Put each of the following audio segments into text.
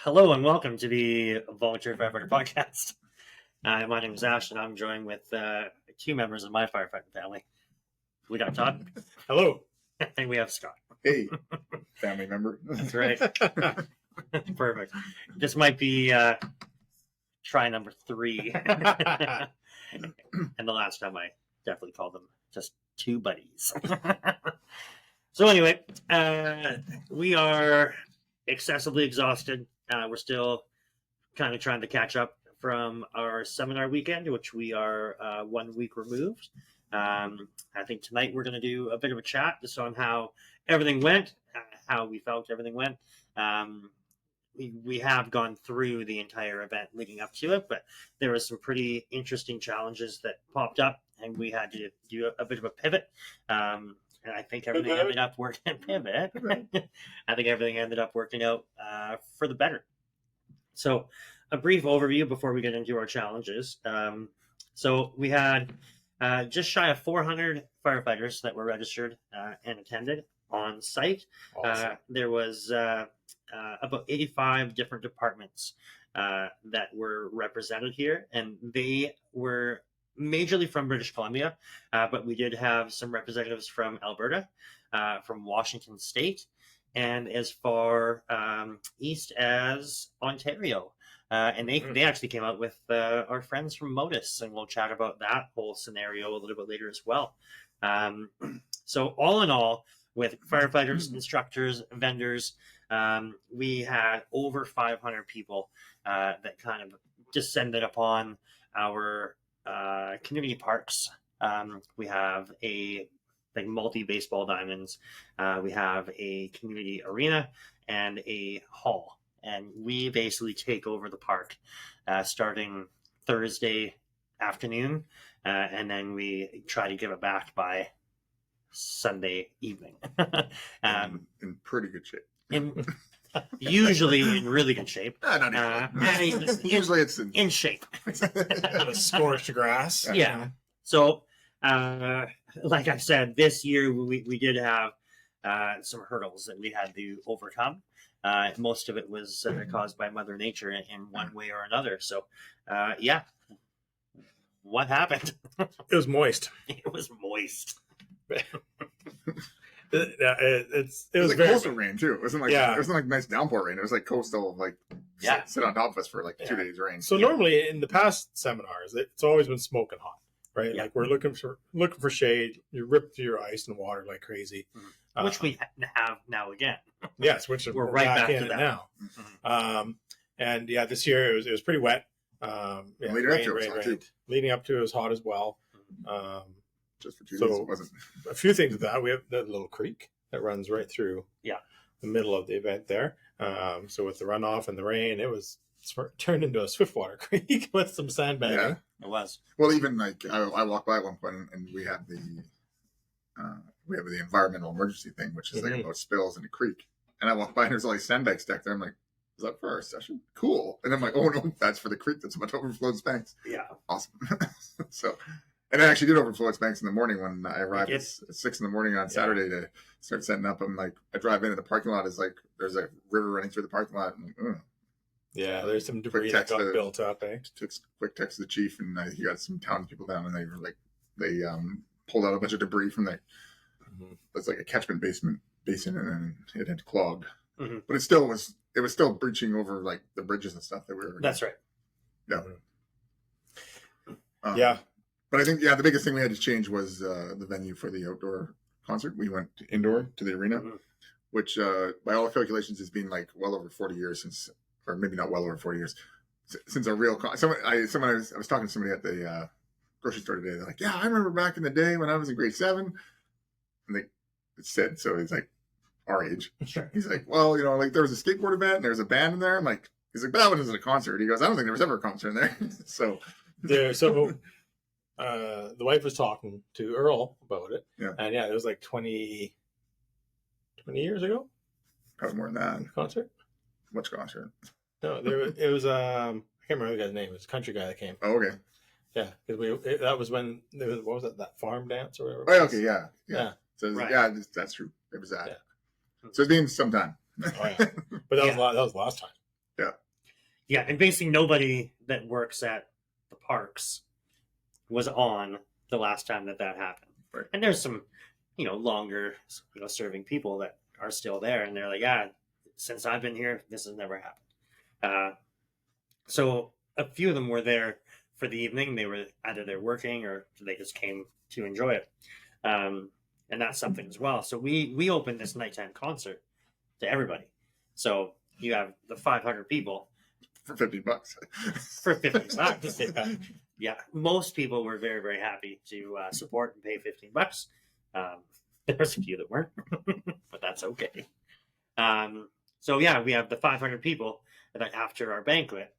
Hello and welcome to the Volunteer Firefighter Podcast. My name is Ash and I'm joined with two members of my firefighting family. We got Todd. Hello. And we have Scott. Hey, family member. That's right. Perfect. This might be try number 3. And the last time I definitely called them just two buddies. So anyway, we are excessively exhausted. We're still kind of trying to catch up from our seminar weekend, which we are 1 week removed. I think tonight we're going to do a bit of a chat just on how everything went, how we felt everything went. We have gone through the entire event leading up to it, but there was some pretty interesting challenges that popped up, and we had to do a bit of a pivot. And I think everything ended up working pivot. I think everything ended up working out for the better. So a brief overview before we get into our challenges. So we had just shy of 400 firefighters that were registered and attended on site. Awesome. There was about 85 different departments that were represented here, and they were majorly from British Columbia, but we did have some representatives from Alberta, from Washington State, and as far east as Ontario. And they actually came out with our friends from Modus, and we'll chat about that whole scenario a little bit later as well. So all in all, with firefighters, instructors, vendors, we had over 500 people that kind of descended upon our community parks. We have a multi-baseball diamonds. We have a community arena and a hall. And we basically take over the park starting Thursday afternoon. And then we try to give it back by Sunday evening. In pretty good shape. Usually in really good shape. Usually it's in shape. Scorched grass. Yeah. So, like I said, this year we did have some hurdles that we had to overcome. Most of it was caused by Mother Nature in one way or another. So, yeah. What happened? It was moist. It was moist. It was like coastal rain too. It wasn't like nice downpour rain. It was like coastal, sit on top of us for 2 days rain. So normally in the past seminars, it's always been smoking hot, right? Yeah. Like we're looking for shade. You rip through your ice and water like crazy, which we have now again. Yes, which we're right back in it now. Mm-hmm. And yeah, this year it was pretty wet. Leading up to it was hot as well. Just for 2 days, it wasn't. A few things with that. We have that little creek that runs right through the middle of the event there. So with the runoff and the rain, it turned into a swiftwater creek with some sandbagging. Yeah, it was. Well, even I walked by at one point and we have the environmental emergency thing, which is about spills in the creek. And I walked by and there's all these sandbags stacked there. I'm like, is that for our session? Cool. And I'm like, oh no, that's for the creek that's about to overflow its banks. Yeah. Awesome. And I actually did overflow its banks in the morning when I arrived at 6 in the morning on Saturday to start setting up. I'm like, I drive into the parking lot. It's like there's a river running through the parking lot. And yeah, there's some debris that got built up. Took a quick text to the chief, and he got some townspeople down, and they pulled out a bunch of debris from it's like a catchment basin, and it had clogged. Mm-hmm. But it was still breaching over the bridges and stuff that we were. That's right. Yeah. Yeah. But I think, the biggest thing we had to change was the venue for the outdoor concert. We went indoor to the arena, which by all calculations has been well over 40 years since, or maybe not well over 40 years, since a real I was talking to somebody at the grocery store today. They're like, yeah, I remember back in the day when I was in grade 7. And it said, so he's like, our age. Sure. He's like, well, there was a skateboard event and there was a band in there. I'm like, he's like, but that one isn't a concert. He goes, I don't think there was ever a concert in there. So the wife was talking to Earl about it. Yeah. And it was 20 years ago. Probably more than that. Concert? Which concert? No, it was I can't remember the guy's name. It was a country guy that came. Oh, okay. Yeah, because that was when there was, what was it, that farm dance or whatever? Oh, okay, yeah. So right. That's true. It was that. Yeah. So it's been some time. Oh yeah, but that was last time. Yeah, and basically nobody that works at the parks was on the last time that happened. Right. And there's some, longer, serving people that are still there, and they're like, yeah, since I've been here, this has never happened. So a few of them were there for the evening. They were either they're working or they just came to enjoy it. And that's something as well. So we opened this nighttime concert to everybody. So you have the 500 people for $50. For $15. Yeah, most people were very, very happy to support and pay $15. There was a few that weren't, but that's okay. So yeah, we have the 500 people that after our banquet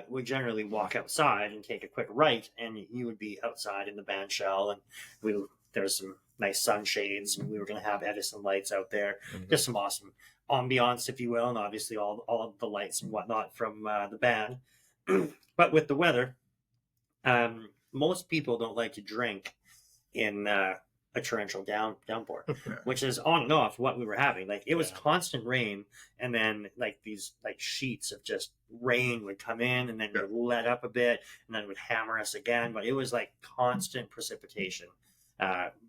would generally walk outside and take a quick right, and you would be outside in the band shell, and there's some nice sunshades, and we were going to have Edison lights out there, just some awesome ambiance, if you will, and obviously all of the lights and whatnot from the band. But with the weather, most people don't like to drink in a torrential downpour, which is on and off what we were having. Like it was constant rain, and then like these like sheets of just rain would come in, and then it would let up a bit, and then it would hammer us again. But it was like constant precipitation,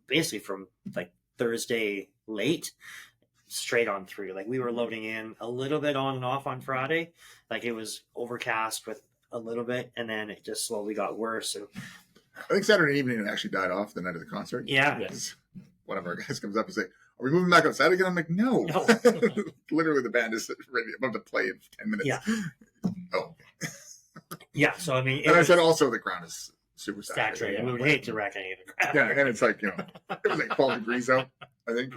basically from like Thursday late straight on through. Like we were loading in a little bit on and off on Friday. Like it was overcast with a little bit, and then it just slowly got worse. And I think Saturday evening it actually died off the night of the concert. Yeah. One of our guys comes up and say, "Are we moving back outside again?" I'm like, "No." Literally, the band is ready about to play in 10 minutes. Yeah. Oh. Yeah. So I mean, and I said also the ground is super saturated. We would hate to wreck any of the ground. Yeah, and it's like it was like 12 degrees out. I think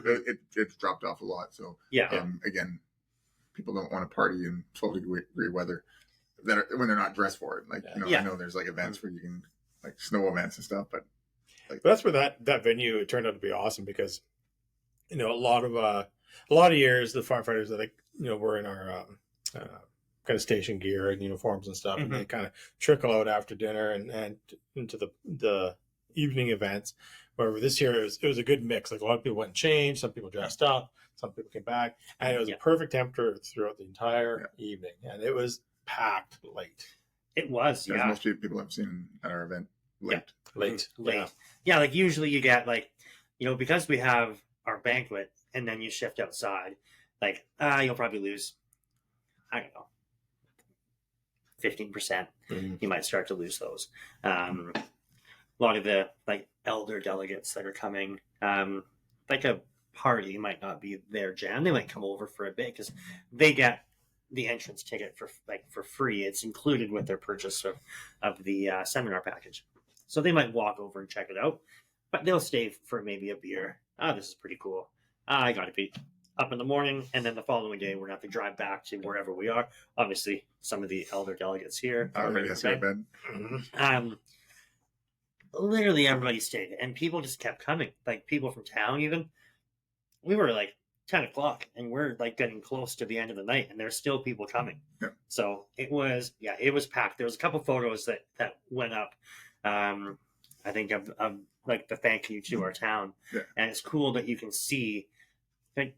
it's dropped off a lot. So again, people don't want to party in 12-degree weather when they're not dressed for it. Like I know there's like events where you can like snow events and stuff, but that's where that venue it turned out to be awesome because a lot of years the firefighters that were in our kind of station gear and uniforms and stuff, and they kind of trickle out after dinner and into the evening events. Wherever this year it was a good mix. Like a lot of people went and changed, some people dressed up, some people came back, and it was a perfect temperature throughout the entire evening, and it was packed late. It was, most people I've seen at our event late. Yeah, like usually you get like, because we have our banquet and then you shift outside, like you'll probably lose, I don't know, 15%. You might start to lose those. A lot of the like elder delegates that are coming, like a party might not be their jam. They might come over for a bit because they get the entrance ticket for free. It's included with their purchase of the seminar package. So they might walk over and check it out, but they'll stay for maybe a beer. This is pretty cool. I got to be up in the morning, and then the following day we're going to have to drive back to wherever we are. Obviously, some of the elder delegates here. Literally everybody stayed, and people just kept coming. Like people from town even. We were like 10 o'clock and we're like getting close to the end of the night and there's still people coming. So it was packed. There was a couple photos that went up, I think of like the thank you to our town. And it's cool that you can see like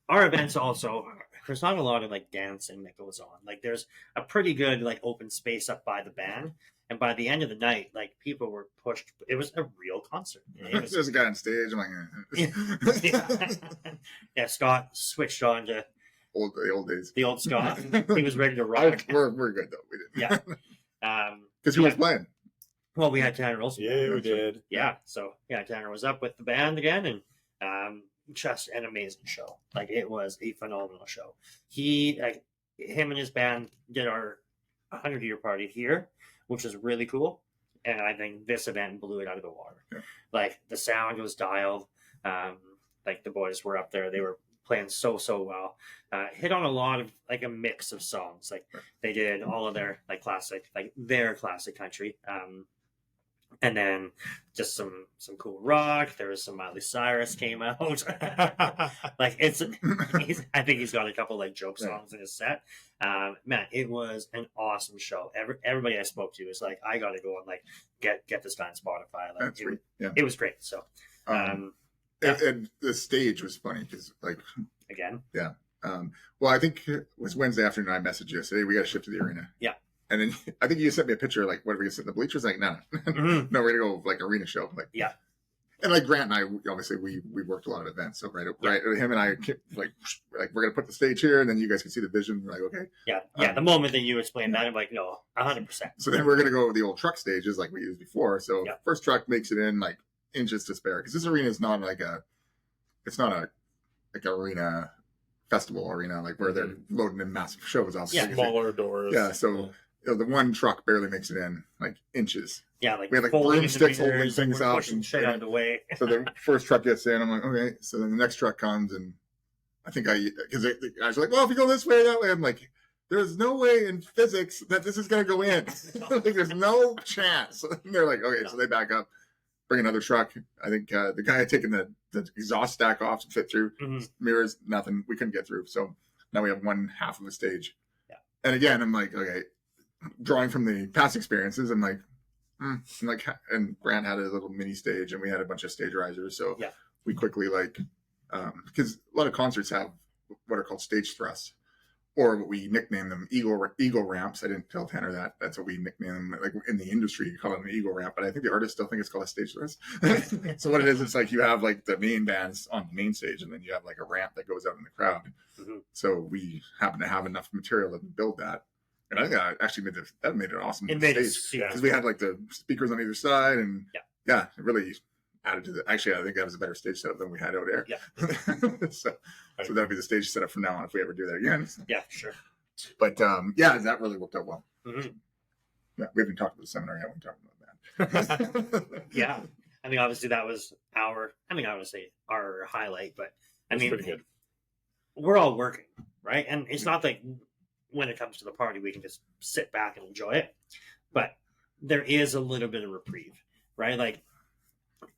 our events also, there's not a lot of like dancing that goes on. Like there's a pretty good like open space up by the band. And by the end of the night, like people were pushed. It was a real concert. There's a guy on stage. I'm like, Scott switched on to the old days. The old Scott. He was ready to rock. We're good though. We didn't. Because who was playing? Well, we had Tanner Olsen. Yeah, we did. Yeah, so Tanner was up with the band again, and just an amazing show. Like it was a phenomenal show. Him and his band did our 100-year party here, which is really cool. And I think this event blew it out of the water. Like the sound was dialed. Like the boys were up there. They were playing so well. Hit on a lot of like a mix of songs. Like they did all of their like classic, like their classic country. And then just some cool rock. There was some Miley Cyrus came out. Like I think he's got a couple like joke songs in his set. Man, it was an awesome show. Everybody I spoke to was like, I got to go and like get this on Spotify. Like it was great. So, and the stage was funny because like again, Well, I think it was Wednesday afternoon. I messaged you. I said, hey, we got to shift to the arena. Yeah. And then I think you sent me a picture like, what are we gonna sit in the bleachers? Like, no, Mhm. no, we're gonna go like arena show. Like, Yeah. And like Grant and I, obviously we worked a lot of events. So right, him and I like we're gonna put the stage here, and then you guys can see the vision. We're like, okay. Yeah. The moment that you explained that, I'm like, no, 100%. So then we're gonna go with the old truck stages like we used before. So Yeah. first truck makes it in like inches to spare because this arena is not like it's not a like arena festival arena like where they're loading in massive shows off. Yeah. Smaller doors. Yeah, so the one truck barely makes it in like inches. Yeah, like We had, like, folding broomsticks in the holding meters, and things we're up pushing and- shit out of the way. So the first truck gets in, I'm like, okay. So then the next truck comes, and I think because the guys are like, well, if you go this way, that way, I'm like, there's no way in physics that this is going to go in. Like, there's no chance. And they're like, okay, so they back up, bring another truck. I think the guy had taken the exhaust stack off to fit through. Mhm. Mirrors, nothing. We couldn't get through. So now we have one half of the stage. Yeah. And again, I'm like, okay, drawing from the past experiences, I'm like, and Grant had a little mini stage, and we had a bunch of stage risers. So Yeah. we quickly because a lot of concerts have what are called stage thrusts, or what we nickname them eagle ramps. I didn't tell Tanner that. That's what we nickname them. Like in the industry, you call them an eagle ramp, but I think the artists still think it's called a stage thrust. So what it is, it's like you have like the main bands on the main stage, and then you have like a ramp that goes out in the crowd. Mhm. So we happen to have enough material to build that. And I think that actually made it awesome It made it stage super because we had like the speakers on either side, and Yeah. it really added to the. Actually, I think that was a better stage setup than we had out there. Yeah. so that'll be the stage setup from now on if we ever do that again. Yeah, sure. But that really worked out well. Mhm. Yeah, we haven't talked about the seminar yet. We talked about that. Yeah. I mean, obviously that was I would say our highlight, but I It's mean, pretty good. we're all working, right? And it's not like when it comes to the party, we can just sit back and enjoy it. But there is a little bit of reprieve, right? Like,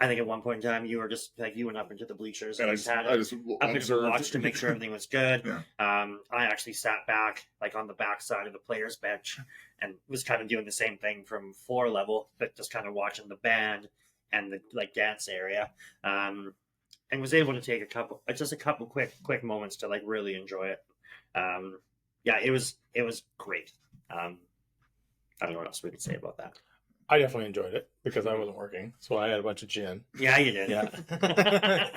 I think at one point in time, you were just like, you went up into the bleachers and And just had I just a bit of a observed. watch to make sure everything was good. Yeah. I actually sat back, like on the back side of the players' bench, and was kind of doing the same thing from floor level, but just kind of watching the band and the like dance area, and was able to take a couple quick moments to like really enjoy it. Yeah, it was great. I don't know what else we could say about that. I definitely enjoyed it because I wasn't working, so I had a bunch of gin. Yeah, you did. Yeah,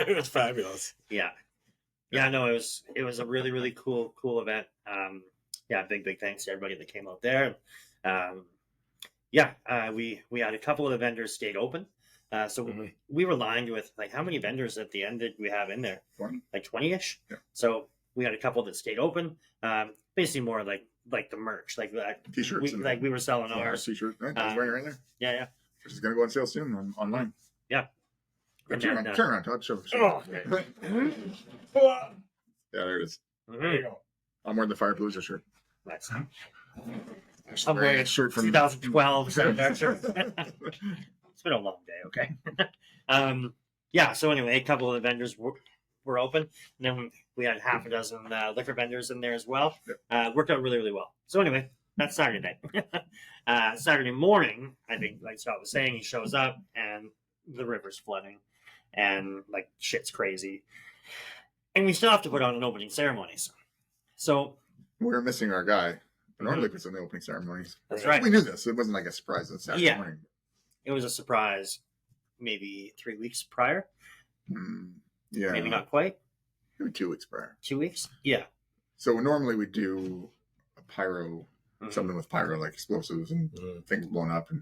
it was fabulous. Yeah. No, it was a really, really cool event. Yeah, big thanks to everybody that came out there. We had a couple of the vendors stayed open. So Mhm. we were lined with like how many vendors at the end did we have in there? 20? Like 20-ish. Yeah. So we had a couple that stayed open. Basically more like the merch, like that T-shirts and we were selling ours. T-shirt. Right? I was wearing it right there. Yeah. Which is going to go on sale soon online. Yeah. Turn And around, then, turn around, Todd. Show. Oh, Yeah, there it is. there you go. I'm wearing the Fire Blues shirt. Nice. I'm wearing a shirt from 2012. So that's sure. It's been a long day. Okay. Yeah. So anyway, a couple of the vendors were open, and then we had half a dozen liquor vendors in there as well. Worked out really, really well. So anyway, that's Saturday night. Saturday morning, I think, like Scott was saying, he shows up and the river's flooding, and like shit's crazy, and we still have to put on an opening ceremonies. So We're missing our guy. Normally puts on the opening ceremonies. that's right. We knew this. It wasn't like a surprise on Saturday Yeah. morning. It was a surprise, maybe 3 weeks prior, Yeah. maybe not quite Maybe 2 weeks prior. 2 weeks. Yeah. So normally we do a pyro, Mhm. something with pyro, like explosives and Mhm. things blown up. And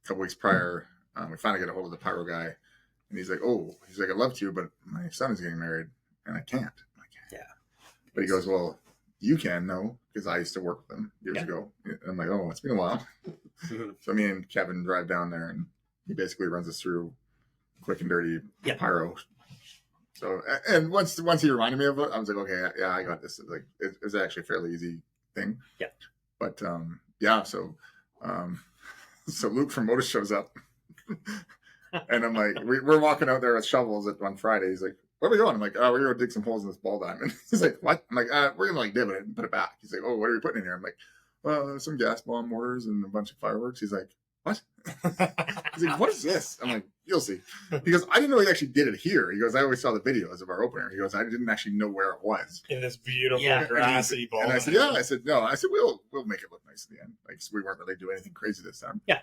a couple weeks prior, we finally get a hold of the pyro guy. And he's like, I'd love to, but my son is getting married and I can't. I'm like, Yeah. But he goes, well, you can, no, because I used to work with them years Yeah. ago. And I'm like, oh, it's been a while. Mhm. So me and Kevin drive down there, and he basically runs us through quick and dirty Yeah. pyro. So, and once he reminded me of it, I was like, okay, yeah, I got this. It's like it was actually a fairly easy thing. Yeah. But yeah, so Luke from Modus shows up, and I'm like, we're walking out there with shovels on Friday. He's like, where are we going? I'm like, oh, we're gonna dig some holes in this ball diamond. He's like, what? I'm like, we're gonna like divot it and put it back. He's like, oh, what are we putting in here? I'm like, well, some gas bomb mortars and a bunch of fireworks. He's like, what? He's like, what is this? I'm like, you'll see. He goes, I didn't know he actually did it here. He goes, I always saw the videos of our opener. He goes, I didn't actually know where it was. In this beautiful Yeah. grassy ball. And I said, yeah. I said, no. I said, we'll make it look nice at the end. Like, so we weren't really doing anything crazy this time. Yeah.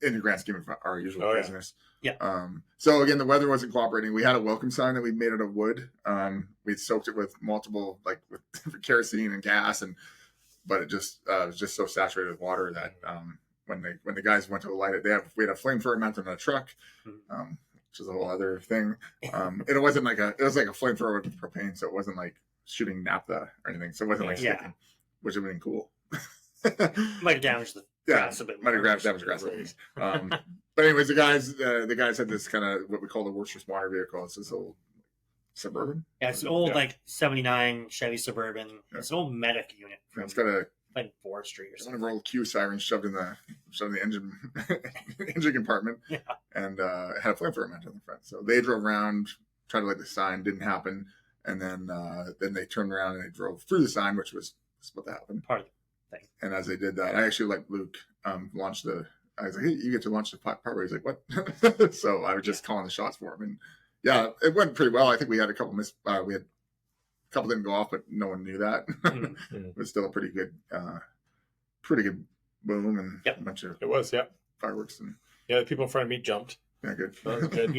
In the grand scheme of our usual craziness. Yeah. So again, the weather wasn't cooperating. We had a welcome sign that we made out of wood. We soaked it with multiple, like with kerosene and gas, but it just was just so saturated with water that when the guys went to light it, we had a flamethrower mounted on a truck, which is a whole other thing. It was like a flamethrower with propane, so it wasn't like shooting naphtha or anything. So it wasn't like sticking, which would have been cool. Might have damaged the grass a bit. Might have damaged grass. But anyways, the guys had this kind of what we call the worst responder vehicle. It's this old Suburban. Yeah, it's an old like '79 Chevy Suburban. Yeah. It's an old medic unit from it's got a like forestry or something. One of our old Q sirens shoved in the engine engine compartment, and had a flamethrower mounted on the front. So they drove around, tried to light the sign, didn't happen, and then they turned around and they drove through the sign, which was supposed to happen. Part of the thing. And as they did that, I actually let Luke launch the. I was like, "Hey, you get to launch the part where he's like, what?" So I was just calling the shots for him, and yeah, it went pretty well. I think we had a couple we had a couple didn't go off, but no one knew that. It was still a pretty good boom and a bunch of fireworks and the people in front of me jumped. Yeah, good. That was good.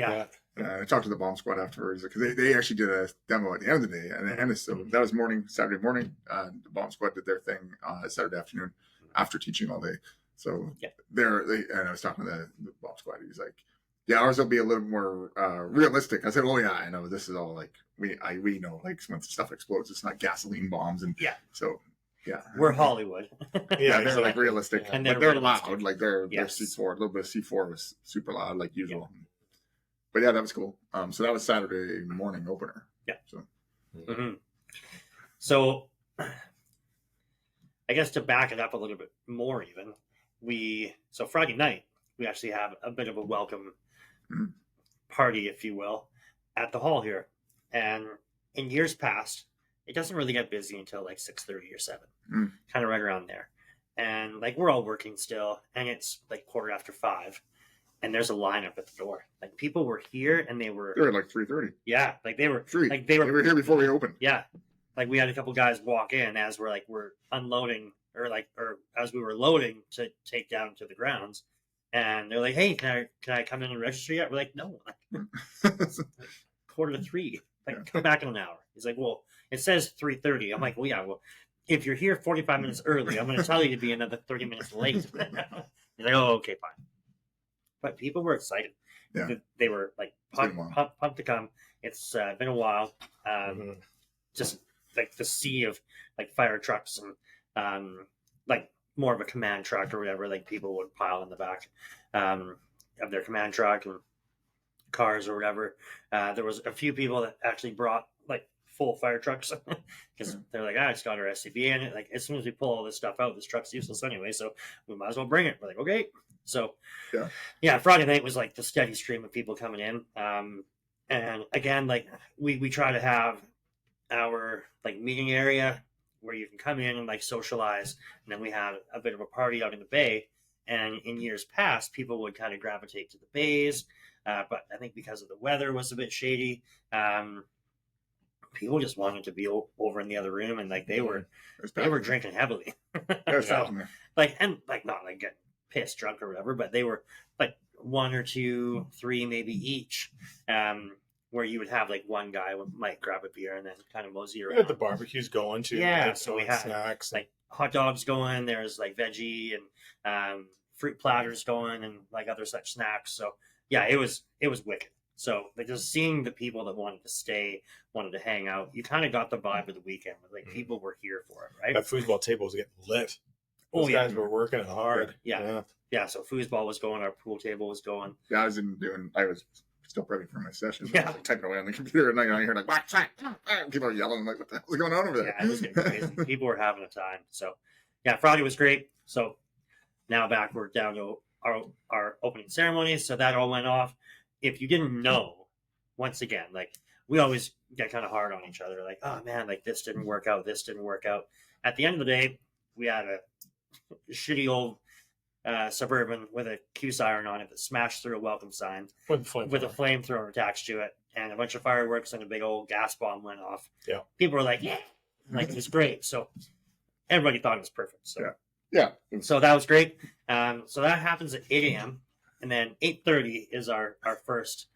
I talked to the bomb squad afterwards because they actually did a demo at the end of the day, and so that was Saturday morning. The bomb squad did their thing Saturday afternoon after teaching all day. So and I was talking to the bomb squad. He's like, "Yeah, ours will be a little more realistic." I said, "Oh yeah, I know. This is all like we know like when stuff explodes, it's not gasoline bombs and so." Yeah, we're Hollywood. They're like realistic, and they're loud. Like their C4, a little bit of C4 was super loud, like usual. Yeah. But yeah, that was cool. So that was Saturday morning opener. Yeah. So, I guess to back it up a little bit more, even so Friday night we actually have a bit of a welcome party, if you will, at the hall here, and in years past. It doesn't really get busy until like 6:30 or 7, kind of right around there. And like we're all working still, and it's like 5:15, and there's a lineup at the door. Like people were here, and they were like 3:30. Yeah, like they were they were here before we opened. Yeah, like we had a couple guys walk in as we're unloading or as we were loading to take down to the grounds, and they're like, "Hey, can I come in and register yet?" We're like, "No, 2:45. Like come back in an hour." He's like, "Well." It says 3:30. I'm like, well, if you're here 45 minutes early, I'm going to tell you to be another 30 minutes late. He's like, oh, okay, fine. But people were excited. Yeah. They were like pumped to come. It's been a while. Just like the sea of like fire trucks and like more of a command truck or whatever. Like people would pile in the back of their command truck and cars or whatever. There was a few people that actually brought like full fire trucks because they're like, it's got our SCB in it. Like as soon as we pull all this stuff out, this truck's useless anyway, so we might as well bring it. We're like, okay. So Friday night was like the steady stream of people coming in. And again, like we try to have our like meeting area where you can come in and like socialize, and then we had a bit of a party out in the bay. And in years past, people would kind of gravitate to the bays, but I think because of the weather was a bit shady, people just wanted to be over in the other room, and like they were drinking heavily. So, like, and like not like getting pissed drunk or whatever, but they were like 1 or 2, 3 maybe each, where you would have like one guy might grab a beer and then kind of mosey around. The barbecue's going too. Yeah, right? so we had snacks, like hot dogs going. There's like veggie and fruit platters going, and like other such snacks. So yeah, it was wicked. So like just seeing the people that wanted to stay, wanted to hang out, you kind of got the vibe of the weekend. Like people were here for it, right? That foosball table was getting lit. Those guys were working hard. Yeah. So foosball was going. Our pool table was going. Yeah, I was still prepping for my session. Yeah, I was like typing away on the computer, and I hear like, people are yelling. I'm like, what the hell's going on over there? Yeah, it was getting crazy. People were having a time. So yeah, Friday was great. So now back, we're down to our opening ceremony. So that all went off. If you didn't know, once again, like we always get kind of hard on each other. Like, oh man, like this didn't work out. This didn't work out. At the end of the day, we had a shitty old Suburban with a Q siren on it that smashed through a welcome sign With flame. with a flamethrower attached to it, and a bunch of fireworks and a big old gas bomb went off. Yeah. People were like, "Yeah," like it was great. So everybody thought it was perfect. So Yeah. so that was great. So that happens at 8 a.m. and then 8:30 is our first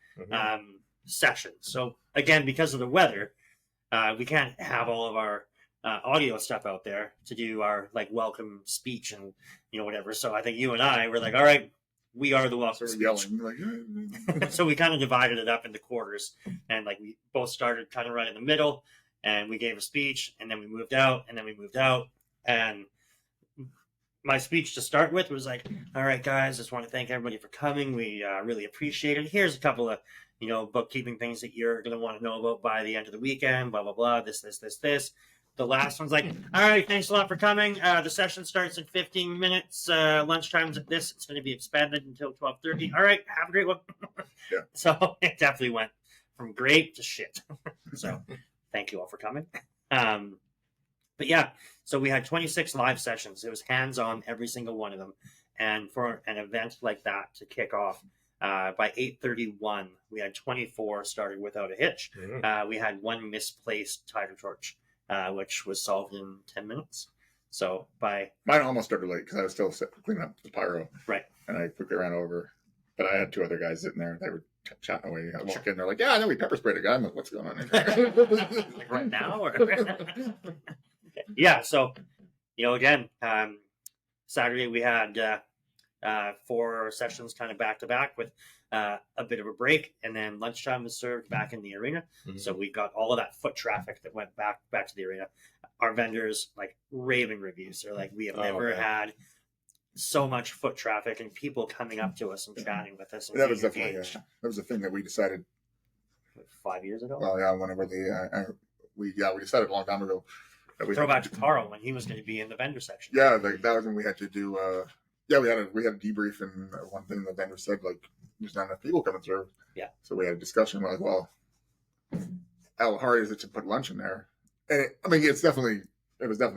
session. So again, because of the weather, we can't have all of our audio stuff out there to do our like welcome speech and whatever. So I think you and I were like, all right, we are the welcome Sort of speech. yelling like. So we kind of divided it up into quarters, and like we both started kind of right in the middle, and we gave a speech, and then we moved out, and my speech to start with was like, all right, guys, just want to thank everybody for coming. We really appreciate it. Here's a couple of, bookkeeping things that you're going to want to know about by the end of the weekend, blah, blah, blah, this. The last one's like, all right, thanks a lot for coming. The session starts in 15 minutes. Lunchtime's at this. It's going to be expanded until 12:30. All right, have a great one. Yeah. So it definitely went from great to shit. So thank you all for coming. But yeah, so we had 26 live sessions. It was hands-on, every single one of them. And for an event like that to kick off, by 8:31, we had 24 started without a hitch. We had one misplaced tiger torch, which was solved in 10 minutes. So by... Mine almost started late because I was still cleaning up the pyro. Right. And I quickly ran over. But I had two other guys sitting there. They were chatting away. I walk in, they're like, yeah, I know we pepper sprayed a guy. I'm like, what's going on in here? Like right now? Or... Yeah, so, again, Saturday we had 4 sessions kind of back to back with a bit of a break, and then lunchtime was served back in the arena. So we got all of that foot traffic that went back to the arena. Our vendors like raving reviews. They're like, we have never had so much foot traffic and people coming up to us and chatting with us. And That was being definitely engaged. that was the thing that we decided. 5 years ago. Well, yeah, whenever we decided a long time ago that we Throw back to Carl when he was going to be in the vendor section. Yeah, like that was when we had to do. We had a debrief, and one thing the vendor said, like, there's not enough people coming through. Yeah. So we had a discussion. We're like, well, how hard is it to put lunch in there? And it was definitely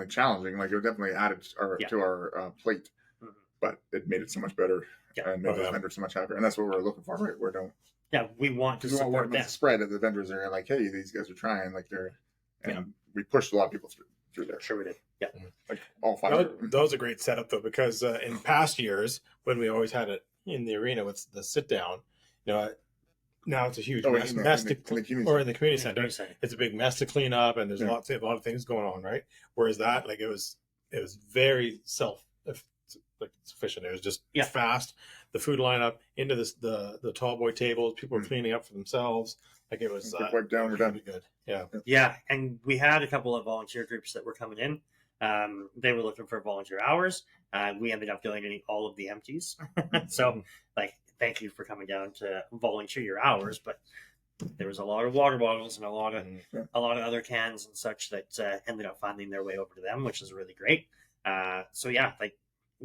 challenging. Like, it definitely added to our plate, but it made it so much better and made the vendor so much happier. And that's what we're looking for, right? We don't. Yeah, we want to support them. Spread that the vendors are like, hey, these guys are trying, like we pushed a lot of people through there. Sure we did. Yeah. Like all 5. That was a great setup though, because in past years when we always had it in the arena with the sit down, now it's a huge mess in the community center. It's a big mess to clean up, and there's a lot of things going on, right? Whereas that, like, it was very sufficient. It was just fast. The food lineup into the tall boy tables. People were cleaning up for themselves. Like, it was wipe down. We're done. Pretty good. Yeah. Yeah, and we had a couple of volunteer groups that were coming in. They were looking for volunteer hours. We ended up donating all of the empties. So, like, thank you for coming down to volunteer your hours. But there was a lot of water bottles and a lot of other cans and such that ended up finding their way over to them, which is really great. So yeah, like,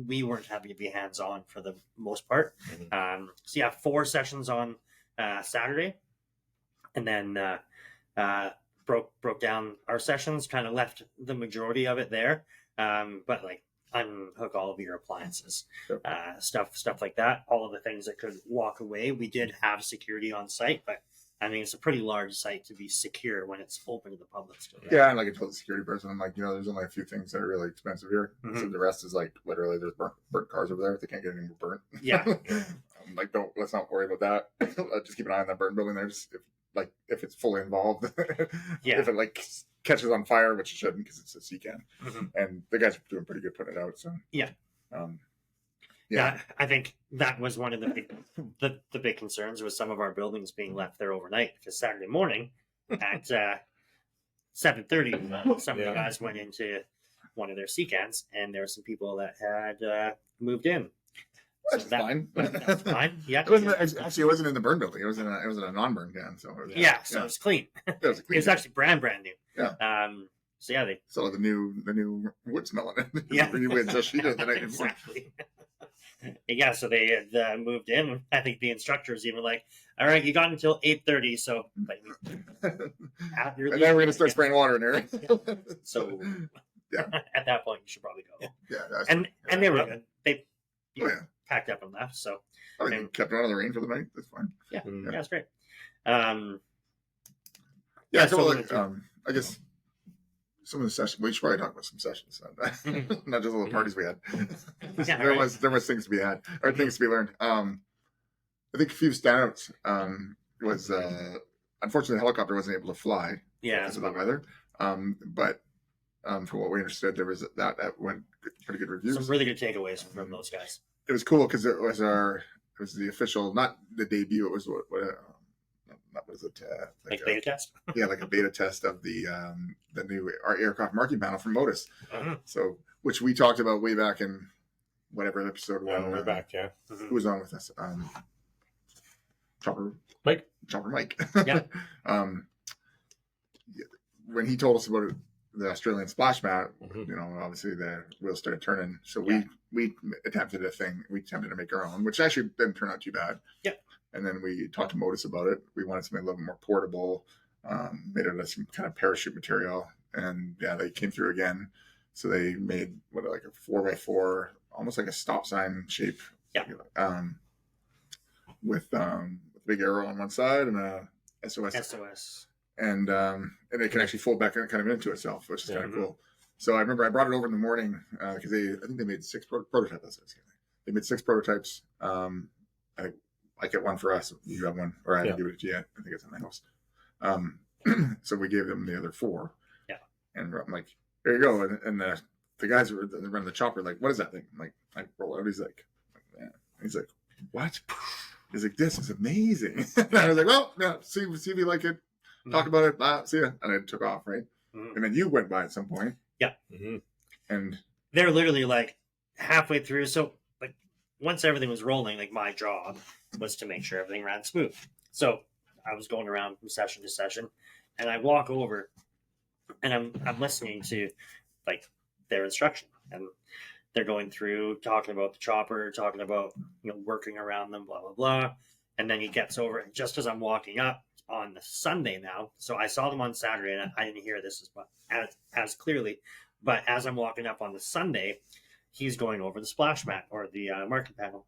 we weren't having to be hands-on for the most part. So yeah, 4 sessions on Saturday, and then broke down our sessions, kind of left the majority of it there, but like unhook all of your appliances, stuff like that, all of the things that could walk away. We did have security on site, but I mean, it's a pretty large site to be secure when it's open to the public still. Right? Yeah, and like I told the security person, I'm like, there's only a few things that are really expensive here. So the rest is like literally there's burnt cars over there. If they can't get any more burnt. Yeah. I'm like, let's not worry about that. Just keep an eye on that burnt building there. Just if it's fully involved. If it like catches on fire, which it shouldn't because it's a CCAN. And the guys are doing pretty good putting it out. So yeah, I think that was one of the big concerns was some of our buildings being left there overnight, because Saturday morning at 7:30, some of the guys went into one of their CCANs, and there were some people that had moved in. That's fine. That's fine. Yeah. It wasn't in the burn building. It was in a non-burn can. So it was clean. It was actually brand new. Yeah. So yeah, they saw the new wood smell in it. Yeah. We had just sheeted the night before. Exactly. Yeah, so they had moved in. I think the instructors even like, all right, you got until 8:30, so like, and then we're gonna start spraying water in there. So at that point, you should probably go. Yeah, and they were good. Oh yeah. packed up and left. So I mean, kept it out of the rain for the night. That's fine. yeah, Mm. yeah, it's great. Yeah. Yeah, So so like, I guess some of the sessions. We should probably talk about some sessions, not just all the parties we had. Yeah, there right. was things to be had or things to be learned. I think a few standouts was unfortunately the helicopter wasn't able to fly Yeah, because of the weather. But from what we understood, there was that went pretty good reviews. some really good takeaways from those guys. It was cool because it was the official, not the debut. It was what was it? Like beta test. Yeah, like a beta test of the new our aircraft marking panel from Modus. Mhm. So, which we talked about way back in whatever episode Yeah, one. we're back. Yeah. Who was on with us? Chopper Mike. Yeah. When he told us about the Australian splash mat, Mhm. you know, obviously the wheels started turning. So Yeah. we attempted a thing. We attempted to make our own, which actually didn't turn out too bad. Yeah. And then we talked to Modus about it. We wanted something a little more portable, made it out of some kind of parachute material. And yeah, they came through again. So they made like a 4x4, almost like a stop sign shape. Yeah. With a big arrow on one side and a SOS. SOS. And it can actually fold back kind of into itself, which is kind of Mhm. cool. So I remember I brought it over in the morning because I think they made 6 prototypes. They made 6 prototypes. I get one for us. You have one, or I didn't give it to you. I think it's in my house. So we gave them the other 4. Yeah. And I'm like, there you go. And the guys who were running the chopper like, what is that thing? I'm like, I roll out. He's like, yeah. He's like, what? He's like, this is amazing. And I was like, well, yeah, see if you like it. Talk about it. Bye. See ya. And it took off, right? Mhm. And then you went by at some point. Mhm. And They're literally like halfway through. So like once everything was rolling, like my job was to make sure everything ran smooth. So I was going around from session to session, and I walk over, and I'm listening to like their instruction, and they're going through talking about the chopper, talking about working around them, blah blah blah, and then he gets over, and just as I'm walking up on the Sunday now, so I saw them on Saturday, and I didn't hear this as clearly, but as I'm walking up on the Sunday, he's going over the splash mat or the marking panel,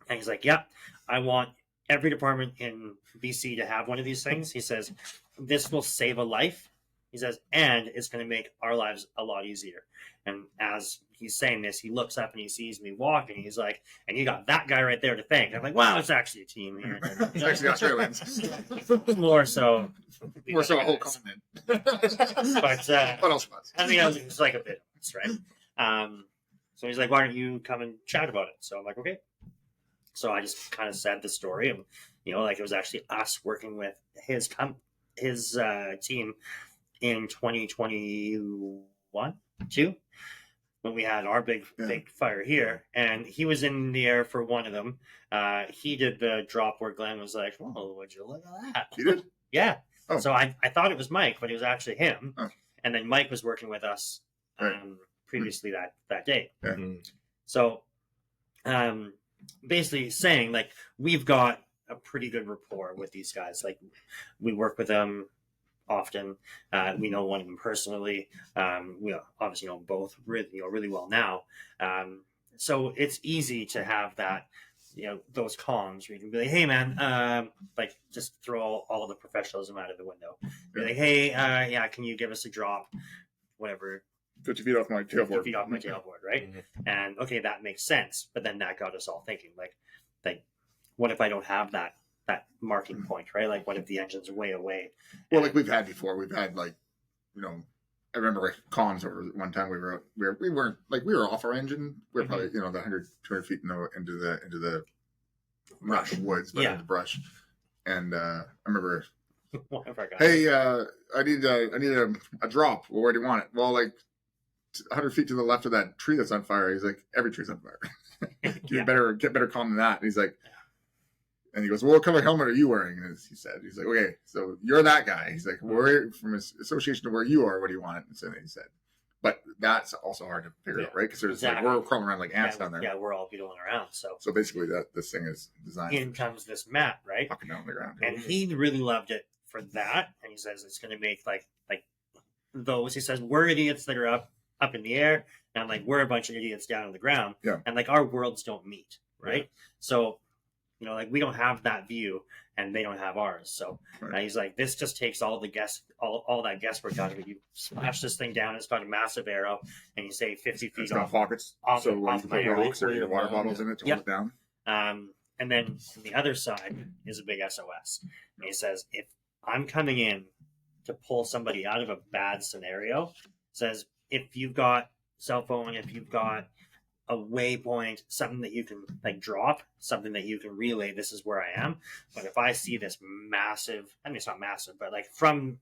and he's like, "Yeah, I want every department in BC to have one of these things." He says, "This will save a life." He says, "And it's going to make our lives a lot easier." And as he's saying this, he looks up and he sees me walking. He's like, "And you got that guy right there to thank." I'm like, "Wow, it's actually a team here." it's actually Australians. More so More so a whole continent. But What else was? I think I was just like a bit of this, right? So he's like, "Why don't you come and chat about it?" So I'm like, "Okay." So I just kind of said the story, and like it was actually us working with his team in 2021, 2, when we had our big fire here, and he was in the air for one of them. He did the drop where Glenn was like, "Oh, would you look at that?" You did? Yeah. Oh. So I thought it was Mike, but it was actually him. Oh. And then Mike was working with us previously that day. Yeah. Mhm. So basically saying like we've got a pretty good rapport with these guys. Like we work with them often. We know one of them personally. We obviously know both really well now. So it's easy to have that, those comms where you can be like, "Hey man," like just throw all of the professionalism out of the window. Be like, "Hey, yeah, can you give us a drop, whatever, 50 feet off my 50 tailboard. feet off my tailboard," right? Mhm. And okay, that makes sense. But then that got us all thinking, like, what if I don't have that marking point, right? Like, what if the engine's way away? Well, like we've had before. We've had like, I remember like comms over one time we were off our engine. We were probably, the 100, 200 feet into the not the woods, but in the brush. And I remember, One of our guys. "Hey, I need a drop. Well, where do you want it?" "Well, like 100 feet to the left of that tree that's on fire." He's like, "Every tree's on fire." Get better comm than that. And he's like, and he goes, "Well, what color helmet are you wearing?" And he said, he's like, "Okay, so you're that guy." He's like, "We're from association to where you are. What do you want?" And so he said, but that's also hard to figure out, right? Because there's Exactly. like, we're crawling around like ants down there. Yeah, we're all beetling around. So So basically, this thing is designed in comes this mat, right? for fucking down on the ground. And he really loved it for that. And he says it's going to make like those. He says we're idiots that are up in the air. and like we're a bunch of idiots down on the ground, Yeah. and like our worlds don't meet, right? So, you know, like we don't have that view, and they don't have ours. So he's like, this just takes all that guesswork out of it. You smash this thing down, it's got a massive arrow, and you say 50 feet It's got off. pockets, off- so when off you my put area. rocks or your water bottles in it to hold it down. And then on the other side is a big SOS. And he says, if I'm coming in to pull somebody out of a bad scenario, says if you've got cell phone, if you've got a waypoint, something that you can like drop, something that you can relay, this is where I am. But if I see this massive, I mean it's not massive, but like from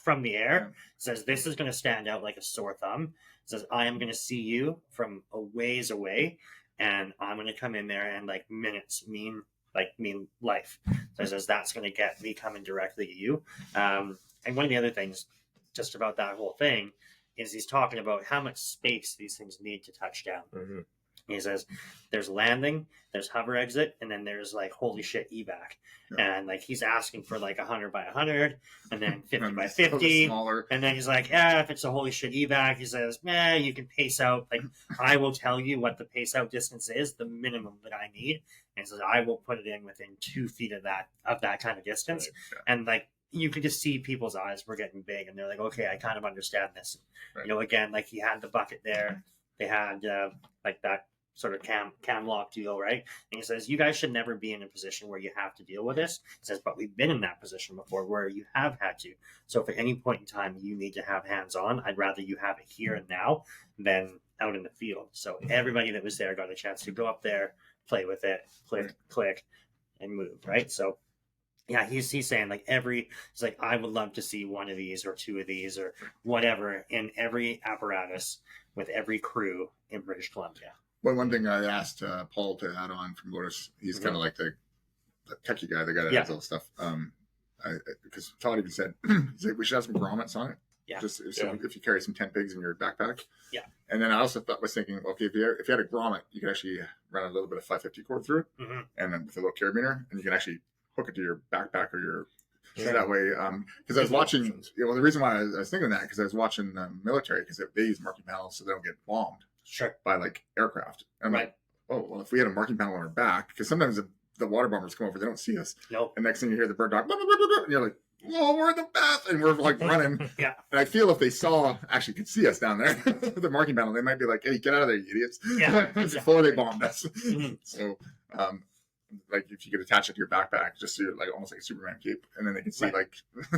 the air, says this is going to stand out like a sore thumb. Says I am going to see you from a ways away, and I'm going to come in there, and like minutes mean life. So it says that's going to get me coming directly to you. And one of the other things just about that whole thing is he's talking about how much space these things need to touch down. Mm-hmm. He says there's landing, there's hover exit, and then there's like holy shit evac. Yeah. And like he's asking for like 100 by 100 and then 50 And by it's a little 50. smaller. And then he's like, if it's a holy shit evac, he says, you can pace out. Like I will tell you what the pace out distance is, the minimum that I need. And he says, I will put it in within 2 feet of that kind of distance. Right. And like you could just see people's eyes were getting big, and they're like, okay, I kind of understand this. Right. You know, again, like he had the bucket there. They had like that sort of cam lock deal, right? And he says, you guys should never be in a position where you have to deal with this. He says, but we've been in that position before where you have had to. So if at any point in time you need to have hands on, I'd rather you have it here and now than out in the field. So everybody that was there got a chance to go up there, play with it, click, and move, right? So yeah, he's saying like he's like, I would love to see one of these or two of these or whatever in every apparatus with every crew in British Columbia. Well, one thing I asked Paul to add on from Lotus, he's kind of like the techie guy, the guy that does all the stuff. Because Todd even said, he's like, we should have some grommets on it. Yeah. Just if you carry some tent pigs in your backpack. Yeah. And then I also was thinking, okay, if you had a grommet, you could actually run a little bit of 550 cord through it, and then with a little carabiner, and you can actually hook it to your backpack or your. So that way, because I was watching. The reason why I was thinking that because I was watching military because they use marking panels so they don't get bombed. Sure. By like aircraft. And I'm like, oh well, if we had a marking panel on our back, because sometimes the water bombers come over, they don't see us. Nope. And next thing you hear the bird dog, and you're like, oh, we're the best, and we're like running. Yeah. And I feel if they actually could see us down there, the marking panel, they might be like, hey, get out of there, you idiots. Yeah. Before they bombed us. Mm-hmm. So, like if you could attach it to your backpack, just so like almost like a Superman cape, and then they can see like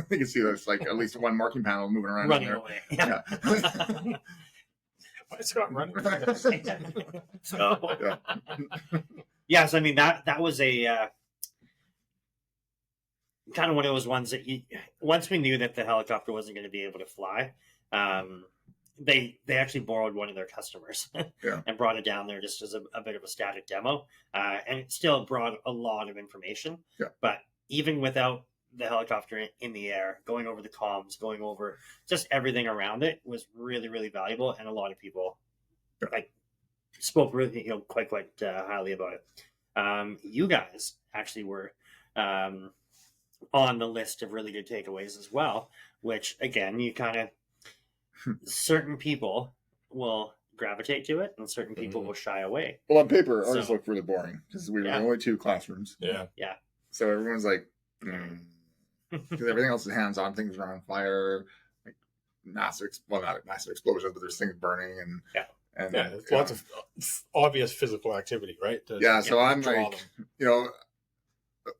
they can see there's like at least one marking panel moving around Running there. away. Yeah. Why is Scott running? So, yes, I mean that was a kind of one of those ones that once we knew that the helicopter wasn't going to be able to fly, they actually borrowed one of their customers and brought it down there just as a bit of a static demo, and it still brought a lot of information. Yeah. But even without the helicopter in the air, going over the comms, going over just everything around it was really, really valuable, and a lot of people like spoke really, quite highly about it. You guys actually were on the list of really good takeaways as well, which again, you kind of certain people will gravitate to it, and certain people will shy away. Well, on paper, ours looked really boring because we were the only 2 classrooms. Yeah. So everyone's like. Because everything else is hands-on, things are on fire, like not massive explosions, but there's things burning and lots of obvious physical activity, right? So I'm like,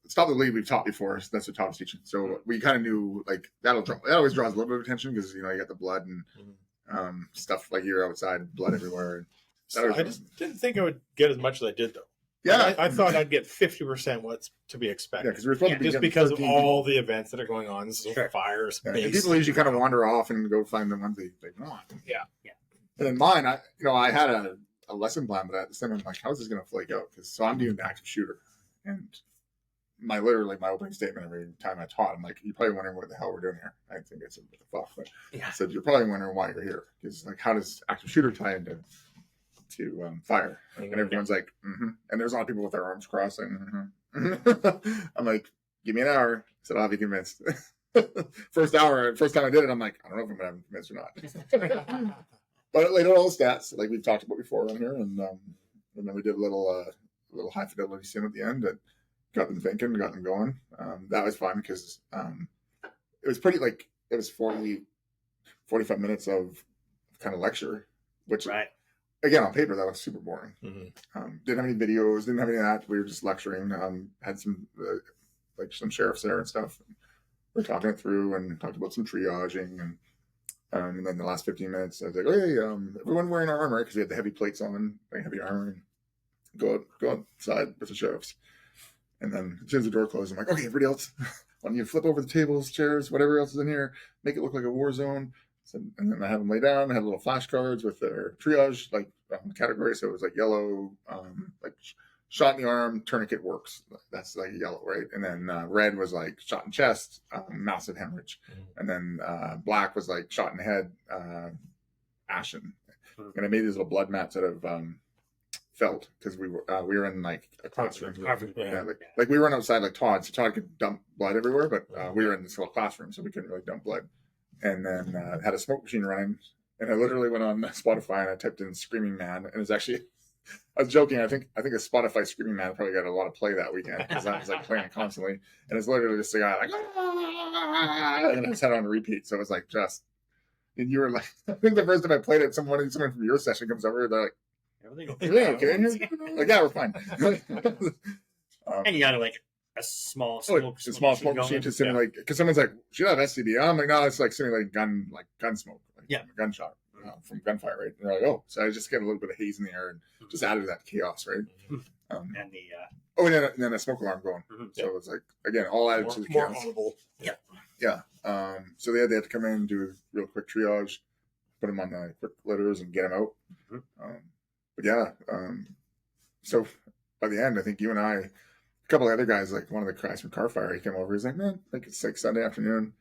stop the lead we've taught before. So that's what Todd was teaching. So we kind of knew like that always draws a little bit of attention because you got the blood and stuff like you're outside, blood everywhere. I just didn't think I would get as much as I did though. Yeah, I thought I'd get 50% what's to be expected. Yeah, because we're supposed to be just because of 13 all the events that are going on. This is fires. and people usually kind of wander off and go find the ones they want. Yeah. And then mine, I had a lesson plan, but at the same time, I'm like, how's this going to flake out? So I'm doing active shooter, and my opening statement every time I taught, I'm like, you're probably wondering what the hell we're doing here. I think I said, what the fuck? But I said, you're probably wondering why you're here. Because like, how does active shooter tie into fire? And everyone's like, and there's a lot of people with their arms crossed. I'm like, give me an hour. I said, I'll have you convinced. First time I did it, I'm like, I don't know if I'm going to have him convinced or not. But it laid out all the stats like we've talked about before on here, and then we did a little high fidelity sim at the end that got them thinking, got them going. That was fun because it was pretty like it was 45 minutes of kind of lecture, which Right. again on paper that was super boring. Mm-hmm. Didn't have any videos, didn't have any of that. We were just lecturing. Had some like some sheriffs there and stuff. We were talking it through and talked about some triaging and then the last 15 minutes, I was like, "Okay, everyone wearing our armor because we had the heavy plates on, like heavy armor, and go outside with the sheriffs." And then as soon as the door closed, I'm like, "Okay, everybody else, why don't you flip over the tables, chairs, whatever else is in here, make it look like a war zone." So, and then I had them lay down. I had little flashcards with their triage like category. So it was like yellow, like shot in the arm, tourniquet works. That's like yellow, right? And then red was like shot in chest, massive hemorrhage. And then black was like shot in the head, ashen. And I made these little blood mats out of felt because we were in like a classroom. Yeah. Like we weren't outside like Todd, so Todd could dump blood everywhere, but we were in this little classroom, so we couldn't really dump blood. And then had a smoke machine running, and I literally went on Spotify and I typed in "Screaming Man," and it's actually. I was joking. I think a Spotify Screaming Man probably got a lot of play that weekend because I was like playing it constantly, and it's literally just a guy like, "Ah!" and I just had it on repeat. So it was like and you were like, I think the first time I played it, someone from your session comes over, they're like, Everything "Yeah, okay, in here?" Like, "Yeah, we're fine." and you had like a small smoke going. machine to simulate because someone's like, "Should I have SCBA?" I'm like, "No, it's like simulating gun smoke, like gunshot from gunfire, right?" And they're like, "Oh," so I just get a little bit of haze in the air and just added to that chaos, right? And the and then a smoke alarm going. So it was like again all added to the chaos. Audible. Yeah. So they had to come in and do a real quick triage, put them on the quick litters and get them out. But yeah, so by the end, I think you and I, a couple of other guys, like one of the guys from Carfire, he came over. He's like, "Man, like it's like Sunday afternoon."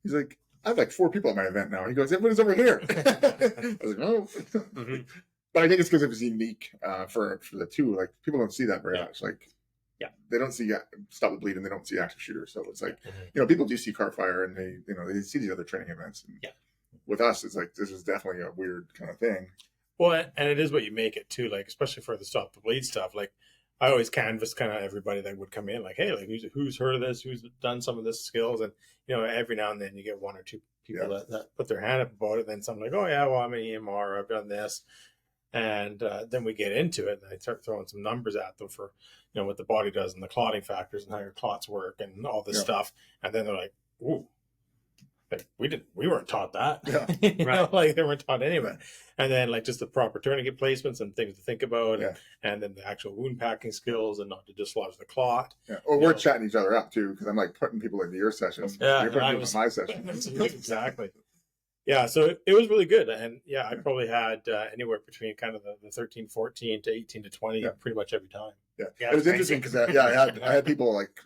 He's like, "I have like 4 people at my event now." He goes, "Everybody's over here." I was like, "Oh," but I think it's because it was unique for the two. Like people don't see that very much. Like, they don't see Stop the Bleeding. They don't see active shooters. So it's like, people do see Carfire and they see these other training events. And with us, it's like this is definitely a weird kind of thing. Well, and it is what you make it too. Like especially for the Stop the Bleed stuff. Like I always canvass kind of everybody that would come in. Like, hey, like who's heard of this? Who's done some of this skills? And every now and then you get 1 or 2 people that put their hand up about it. Then some like, "Oh yeah, well I'm an EMR. I've done this." And then we get into it, and I start throwing some numbers at them for, what the body does and the clotting factors and how your clots work and all this stuff. And then they're like, "Ooh, like we weren't taught that." Like they weren't taught anyway. And then like just the proper tourniquet placements and things to think about, and then the actual wound packing skills and not to dislodge the clot. Or we're chatting each other up too because I'm like putting people into your sessions. You're putting people in my session. Exactly. Yeah, so it was really good. And I probably had anywhere between kind of the 13, 14 to 18 to 20 pretty much every time. It was interesting because I had people like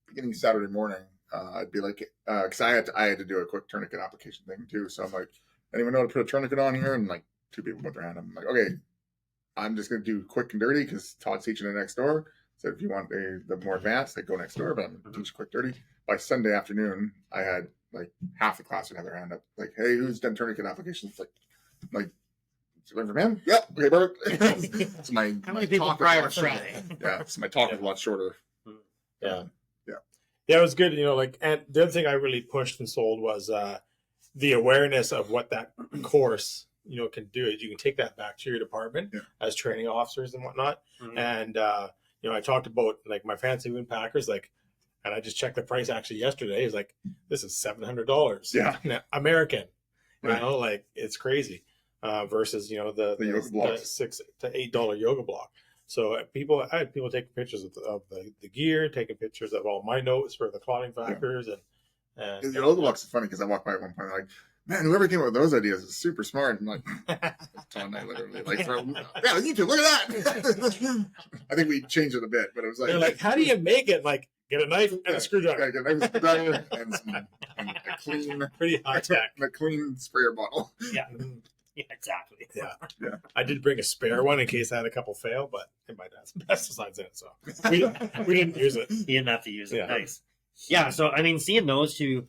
beginning Saturday morning. I'd be like, because I had to do a quick tourniquet application thing too. So I'm like, "Anyone know how to put a tourniquet on here?" And like 2 people put their hand up. I'm like, "Okay, I'm just going to do quick and dirty because Todd's teaching it next door. So if you want the more advanced, they go next door. But I'm going to teach quick dirty." By Sunday afternoon, I had like half the class would have their hand up. Like, "Hey, who's done tourniquet applications?" Like, "Learn from him?" "Yep." "Okay, Bert." So how many people cry on a Friday? So my talk was a lot shorter. Yeah, it was good. And the other thing I really pushed and sold was the awareness of what that course, can do. Is you can take that back to your department as training officers and whatnot. And, I talked about like my fancy wound packers, like, and I just checked the price actually yesterday. It's like, this is $700. Yeah. American. Right. Like it's crazy versus, the $6 to $8 yoga block. So I had people taking pictures of the gear, taking pictures of all my notes for the clotting factors. And the yoga blocks is funny because I walked by at one point like, "Man, whoever came up with those ideas is super smart." And like, Tom and I literally like, "You too, look at that." I think we changed it a bit, but it was like, they're like, "How do you make it?" Like, get a knife and a screwdriver. Get a knife, screwdriver, and a clean, pretty high tech, a clean sprayer bottle. Yeah, exactly. Yeah. I did bring a spare one in case I had a couple fail, but it might have some pesticides in it, so we didn't use it. You didn't have to use it. Nice. Yeah. So I mean, seeing those two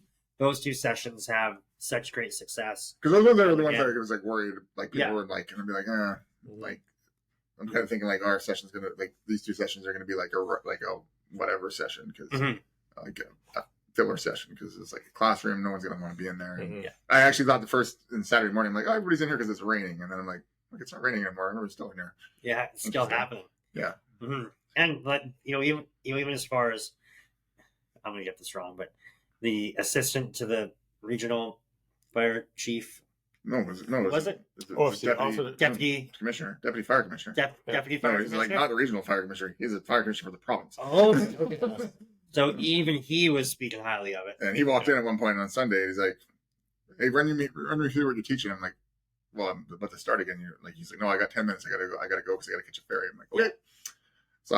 sessions have such great success. Because those ones are the ones Yeah. that I was like worried, like people Yeah. were like, and I'd be like, like I'm kind of thinking like our session's gonna like these 2 sessions are gonna be like a whatever session because Mhm. like a filler session because it's like a classroom, no one's gonna want to be in there. Mhm. Yeah. I actually thought the first in Saturday morning, I'm like, oh, everybody's in here because it's raining, and then I'm like, look, it's not raining anymore. Everyone's still in here. Yeah, it's still Interesting. happening. Yeah. hmm And like even as far as I'm gonna get this wrong, but the assistant to the regional fire chief Was it Was it? deputy deputy fire commissioner. deputy No, fire he's like commissioner? not the regional fire commissioner. He's a fire commissioner for the province. Oh, okay. So even he was speaking highly of it. And he walked in at one point on Sunday. He's like, "Hey, run me through what you're teaching." I'm like, "Well, I'm about to start again." He's like, "No, I got 10 minutes. I gotta go because I gotta catch a ferry." I'm like, "Okay." So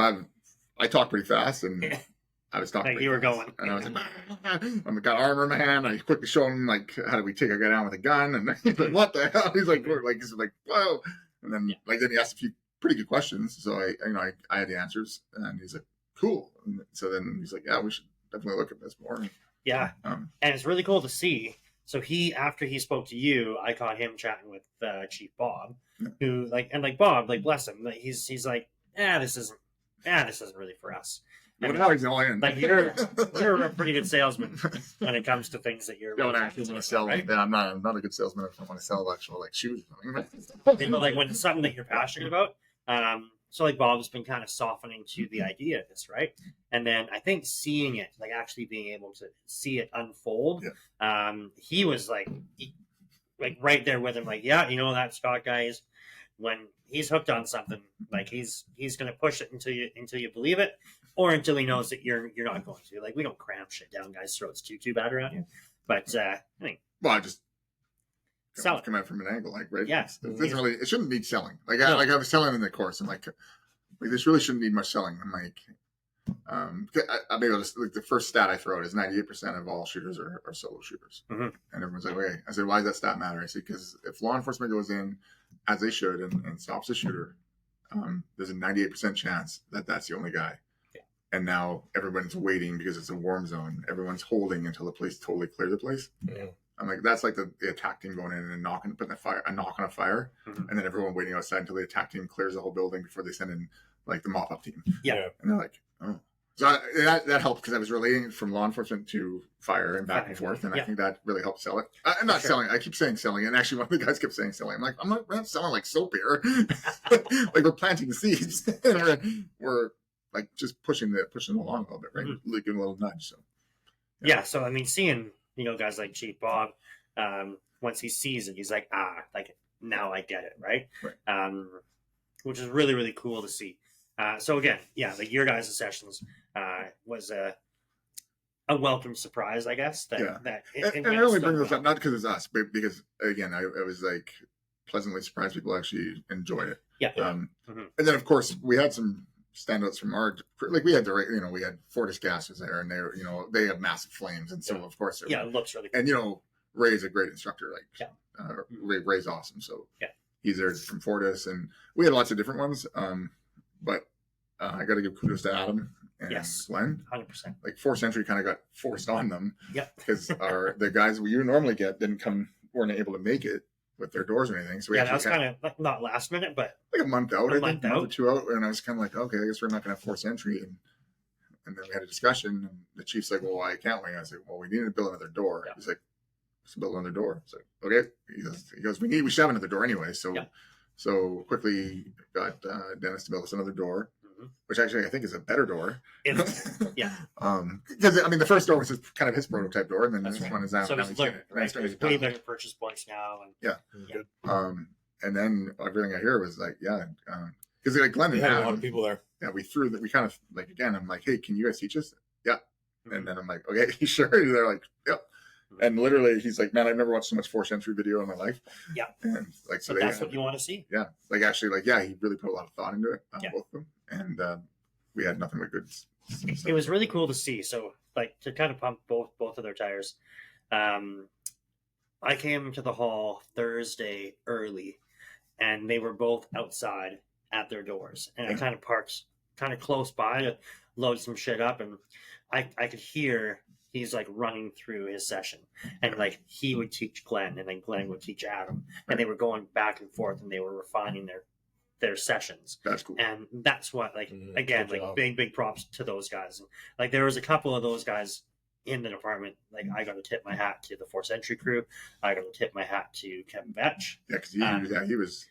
I talk pretty fast, and I was talking. Like pretty you were fast. going. and I was like, "I got armor in my hand." I quickly show him like, "How do we take a guy down with a gun?" And he's like, "What the hell?" He's like, "Whoa!" And then then he asked a few pretty good questions. So I had the answers, and he's like, "Cool." And so then he's like, "Yeah, we should definitely look at this more." Yeah, Um, and it's really cool to see. So after he spoke to you, I caught him chatting with Chief Bob, who Bob, bless him, he's like, this isn't really for us. But now he's all in. Like you're a pretty good salesman when it comes to things that you're Don't really actually want to passionate sell. about, right? Yeah, I'm not a good salesman if I want to sell actual like shoes or something. Like when it's something that you're passionate about. So like Bob's been kind of softening to the idea of this, right? And then I think seeing it, like actually being able to see it unfold, he was like right there with him, like, yeah, that Scott guy is, when he's hooked on something, like he's gonna push it until you believe it, or until he knows that you're not going to. Like we don't cram shit down guys' throats too bad around here. But I mean, Well, I just sell it. come out from an angle, like right. Yeah. It shouldn't need selling. Like No. I was selling in the course. I'm like this really shouldn't need much selling. I'm like, I mean, like the first stat I throw out is 98% of all shooters are solo shooters, Mhm. and everyone's like, okay. I said, why does that stat matter? I said, because if law enforcement goes in as they should and stops a shooter, there's a 98% chance that that's the only guy. Yeah. And now everyone's waiting because it's a warm zone. Everyone's holding until the police totally clear the place. Yeah. I'm like, that's like the attack team going in and putting a knock on a fire, Mhm. and then everyone waiting outside until the attack team clears the whole building before they send in like the mop up team. Yeah. And they're like, oh. So that helped because I was relating it from law enforcement to fire and back and forth, and I think that really helped sell it. I'm not selling. I keep saying selling, and actually one of the guys kept saying selling. I'm like, we're not selling like soap here. Like we're planting the seeds, and we're like just pushing it along a little bit, right? Mhm. Like, giving a little nudge. So Yeah, so I mean, seeing guys like Chief Bob, once he sees it, he's like, like now I get it, right? Which is really really cool to see. So again, like your guys' sessions was a welcome surprise, I guess. And I only bring this up not because it's us, but because again, I was like pleasantly surprised people actually enjoyed it. Yeah. And then of course we had some standouts from our, like we had we had Fortis gases there, and they have massive flames, and so of course it looks really cool. And Ray's a great instructor. Like Ray's awesome. So he's there from Fortis, and we had lots of different ones. But I got to give kudos to Adam and Glenn. 100%. Like Force Entry kind of got forced on them. Yep. Because the guys we normally get weren't able to make it with their doors or anything. So that was kind of like not last minute, but like a month out, a month or 2 out, and I was kind of like, okay, I guess we're not going to have Force Entry. And then we had a discussion, and the chief's like, well, why can't we? I was like, well, we need to build another door. He's like, let's build another door. So okay. He goes, we should have another door anyway. So so quickly got Dennis to build us another door, which actually I think is a better door. Because I mean the first door was kind of his prototype door, and then this one is out. So it's learned, right? There's way better purchase points now, and and then everything I hear was like, because like Glenn and We had Adam, a lot of people there. Yeah, we threw that. We kind of like again. I'm like, hey, can you guys teach us? Yeah, and then I'm like, okay, sure. And they're like, yep. And literally, he's like, man, I've never watched so much Force Entry video in my life. Yeah. And like, so that's what you want to see. Yeah. Like actually, like, he really put a lot of thought into it, both of them. And we had nothing but good stuff. It was really cool to see. So like to kind of pump both of their tires. I came to the hall Thursday early, and they were both outside at their doors. And I kind of parked kind of close by to load some shit up, and I could hear he's like running through his session, and like he would teach Glenn, and then Glenn would teach Adam, and they were going back and forth, and they were refining their sessions. That's cool. And that's what, like, again, good like job. big props to those guys. And like there was a couple of those guys in the department. Like I got to tip my hat to the force entry crew. I got to tip my hat to Kevin Vetch. Yeah, because he was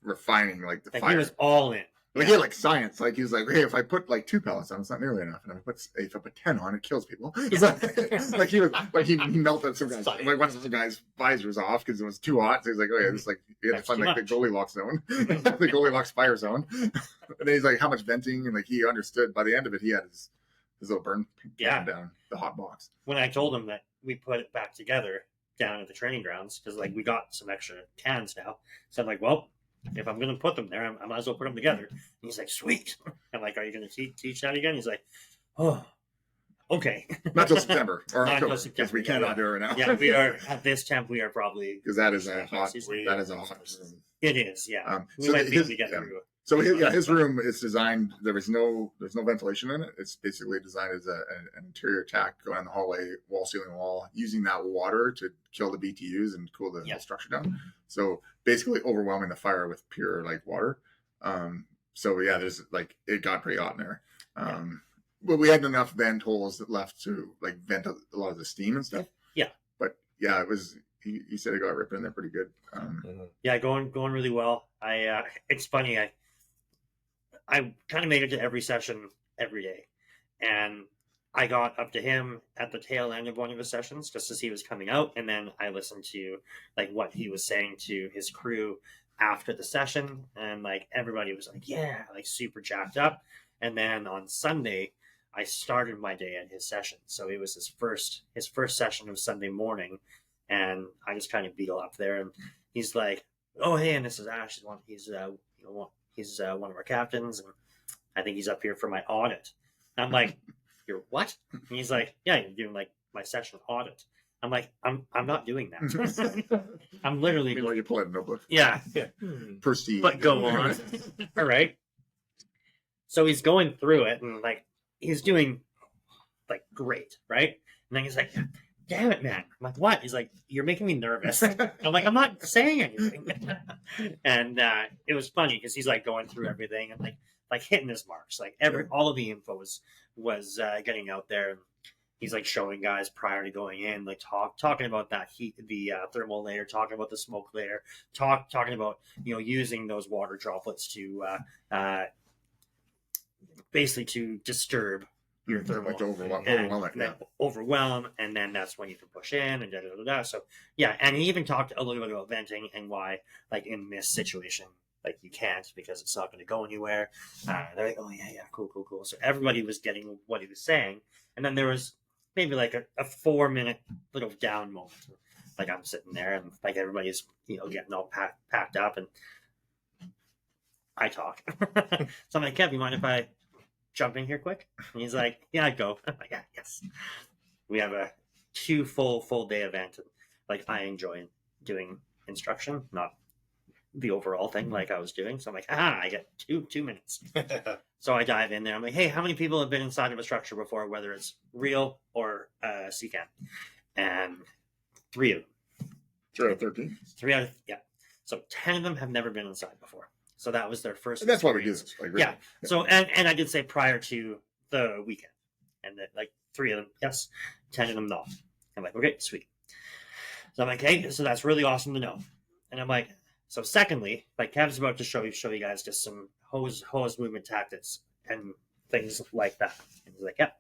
refining like the Like fire. he was all in. Like he had like science. Like he was like, hey, if I put like 2 pellets on, it's not nearly enough. And if I put 10 on, it kills people. It's like he was like he melted some guys. Like one of the guys' visors off because it was too hot. So he's like, oh yeah, this like he had to That's find too like the much. Goldilocks zone, the Goldilocks fire zone. And then he's like, how much venting, and like he understood. By the end of it, he had his little burn Yeah. down the hot box. When I told him that we put it back together down at the training grounds, because like we got some extra cans now, so I'm like, well, if I'm going to put them there, I might as well put them together. And he's like, sweet. I'm like, are you going to teach that again? He's like, oh, okay. Not till September or Not till October, September, because we cannot do it right now. Yeah, we are at this temp. We are probably because that is a hot. season. That is a hot room. It is, yeah. We So might be able his- to get yeah. through. So his room is designed. There's no ventilation in it. It's basically designed as an interior tack going on the hallway, wall, ceiling, wall, using that water to kill the BTUs and cool the whole structure down. So basically overwhelming the fire with pure like water. So yeah, there's like it got pretty hot in there. But we had enough vent holes left to like vent a lot of the steam and stuff. Yeah. But yeah, it was. He said it got ripped in there pretty good. Yeah, going really well. It's funny. I kind of made it to every session every day, and I got up to him at the tail end of one of his sessions just as he was coming out, and then I listened to like what he was saying to his crew after the session, and like everybody was like, yeah, like super jacked up. And then on Sunday, I started my day at his session, so it was his first session of Sunday morning, and I just kind of beetle up there, and he's like, oh hey, and this is Ash. He's one of our captains, and I think he's up here for my audit. And I'm like, you're what? And he's like, yeah, you're doing like my session audit. I'm like, I'm not doing that. I'm literally Meanwhile, you pull out a notebook. yeah. Prestige. But go on. All right. So he's going through it, and like he's doing like great, right? And then he's like, damn it, man. I'm like, what? He's like, you're making me nervous. I'm like, I'm not saying anything. And it was funny because he's like going through everything and like hitting his marks. Like all of the info was getting out there. And he's like showing guys prior to going in, like talking about that heat, the thermal layer, talking about the smoke layer, talking about using those water droplets to basically to disturb your thermal, like overwhelm it, and then overwhelm, and then that's when you can push in and da. So yeah, and he even talked a little bit about venting and why, like in this situation, like you can't because it's not going to go anywhere. They're like, oh yeah, cool. So everybody was getting what he was saying, and then there was maybe like a 4-minute little down moment. Like I'm sitting there and like everybody's getting all packed up, and I talk. So I'm like, Kev, you mind if I jump in here quick? And he's like, yeah, I'd go. I'm like, yeah, yes. We have a 2 full day event, and like I enjoy doing instruction, not the overall thing like I was doing. So I'm like, I get 2 minutes. So I dive in there. I'm like, hey, how many people have been inside of a structure before, whether it's real or CCAN? And 3 of them. 3 out of 13. 3 out of, yeah. So 10 of them have never been inside before. So that was their first. And that's why we do experience. this. Like, really. Yeah. So and I did say prior to the weekend, and that like 3 of them yes, 10 of them no. I'm like, okay, sweet. So I'm like, hey, so that's really awesome to know. And I'm like, so secondly, like Kev's about to show you guys just some hose movement tactics and things like that. And he's like, yeah.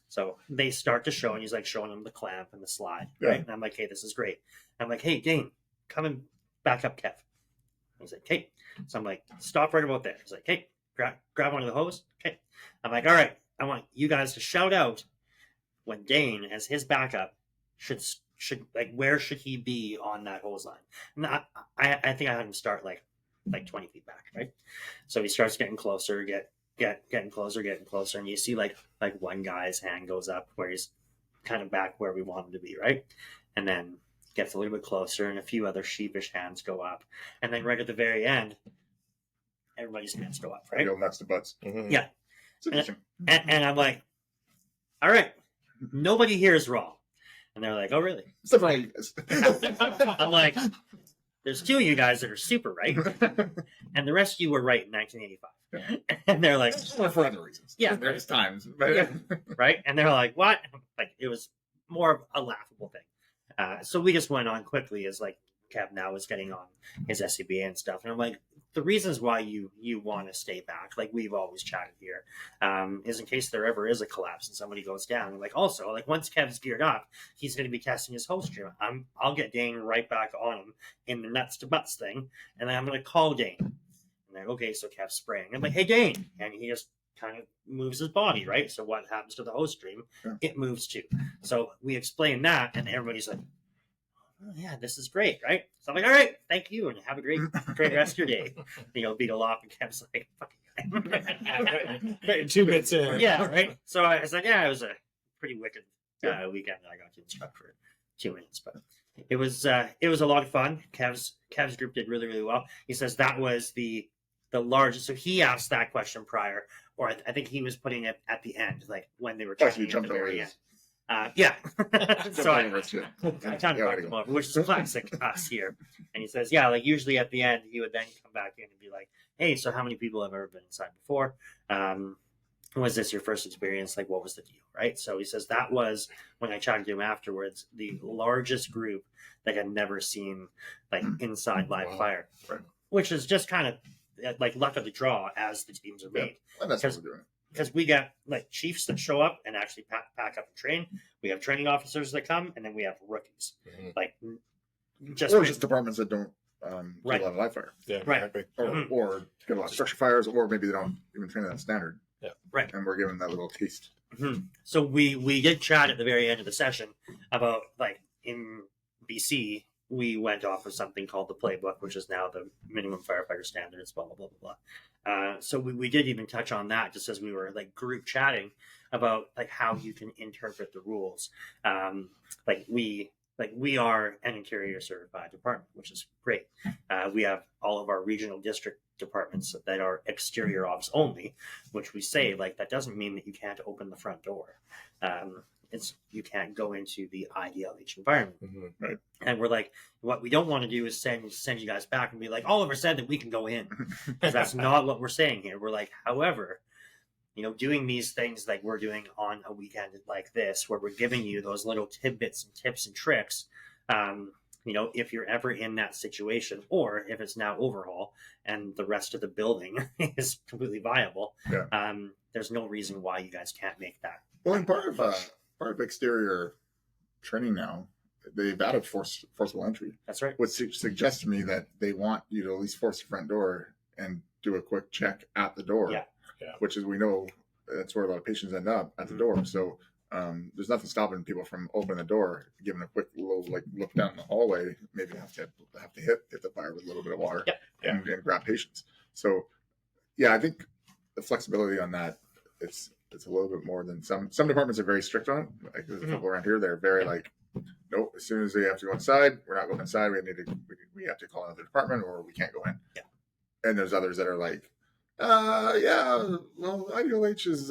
So they start to show, and he's like showing them the clamp and the slide, right? And I'm like, hey, this is great. I'm like, hey, Dane, come and back up, Kev. He's like, hey. So I'm like, stop right about there. He's like, hey, grab one of the hose. Okay. I'm like, all right, I want you guys to shout out when Dane, as his backup, should like, where should he be on that hose line? And I think I had him start like 20 feet back, right? So he starts getting closer, getting closer, and you see like one guy's hand goes up where he's kind of back where we want him to be, right? And then gets a little bit closer, and a few other sheepish hands go up, and then right at the very end, everybody's hands go up, right? Real nuts to butts. Yeah. It's interesting. And I'm like, all right, nobody here is wrong. And they're like, oh, really? Surprise. I'm like, there's 2 of you guys that are super right, and the rest of you were right in 1985. And they're like, Or for other reasons. Yeah. There's times. But Yeah. right? And they're like, what? Like, it was more of a laughable thing. So we just went on quickly as like Kev now was getting on his SCBA and stuff. And I'm like, the reasons why you want to stay back, like we've always chatted here, is in case there ever is a collapse and somebody goes down. And like also, like once Kev's geared up, he's going to be testing his host stream. I'll get Dane right back on him in the nuts to butts thing, and then I'm going to call Dane. And like, okay, so Kev's spraying. I'm like, hey Dane, and he just kind of moves his body, right? So what happens to the host stream? Yeah. It moves too. So we explain that, and everybody's like, oh, yeah, this is great, right? So I'm like, all right, thank you, and have a great rest of your day. Beetle off, and Kev's like, fuck you. 2 bits in. Yeah, right. So I was like, yeah, it was a pretty wicked weekend that I got to instruct for 2 minutes, but it was a lot of fun. Kev's group did really, really well. He says that was the largest. So he asked that question prior, or I think he was putting it at the end, like when they were Actually, talking at jumped the over very his. end. Yeah. So I Jumped over kind of fucked him over, which is classic us here. And he says, yeah, like usually at the end, he would then come back in and be like, hey, so how many people have ever been inside before? Was this your first experience? Like, what was the deal, right? So he says that was, when I chatted to him afterwards, the largest group that had never seen like inside live Wow. fire, Right. which is just kind of like luck of the draw as the teams are made. Well, that's what we're doing. Because we got like chiefs that show up and actually pack up and train. We have training officers that come, and then we have rookies. Mhm. Like Or just just departments that don't Right. do a lot of live fire. Yeah, Right. exactly. Or, Mhm. or get a lot of structure fires, or maybe they don't even train that standard. Yeah. Right. And we're giving that little taste. So we did chat at the very end of the session about like in BC we went off of something called the playbook, which is now the minimum firefighter standards, blah blah blah blah blah. So we did even touch on that just as we were like group chatting about like how you can interpret the rules. We are an interior certified department, which is great. We have all of our regional district departments that are exterior ops only, which we say like that doesn't mean that you can't open the front door. You can't go into the IDLH environment. Mhm. And we're like, what we don't want to do is send you guys back and be like, Oliver said that we can go in. Because that's not what we're saying here. We're like, however, doing these things like we're doing on a weekend like this, where we're giving you those little tidbits and tips and tricks, if you're ever in that situation, or if it's now overhaul and the rest of the building is completely viable, there's no reason why you guys can't make that. Well, and part of exterior training now, they've added forcible entry, That's right. which suggests to me that they want you to at least force the front door and do a quick check at the door. Yeah. Yeah. Which is, we know that's where a lot of patients end up, at the door. So there's nothing stopping people from opening the door, giving a quick little look down the hallway. Maybe have to hit the fire with a little bit of water, and grab patients. So yeah, I think the flexibility on that, it's a little bit more than some departments are very strict on it. Like there's a couple around here, they're very like, nope, as soon as they have to go inside, we're not going inside. We have to call another department, or we can't go in. Yeah. And there's others that are like, well, IDLH is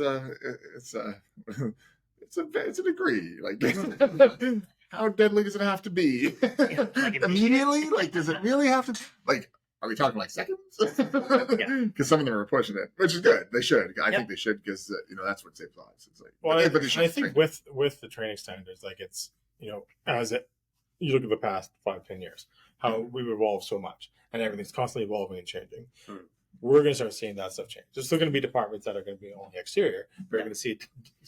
it's a degree. Like, how deadly does it have to be? Like Immediately? Like, does it really have to? Like, are we talking like seconds? Because some of them are pushing it, which is good. They should. I think they should, because that's what saves lives. It's like, Well, but they I should think train. with the training standards, like it's you look at the past 5-10 years, how we've evolved so much, and everything's constantly evolving and changing. We're going to start seeing that stuff change. There's still going to be departments that are going to be only exterior. We're going to see a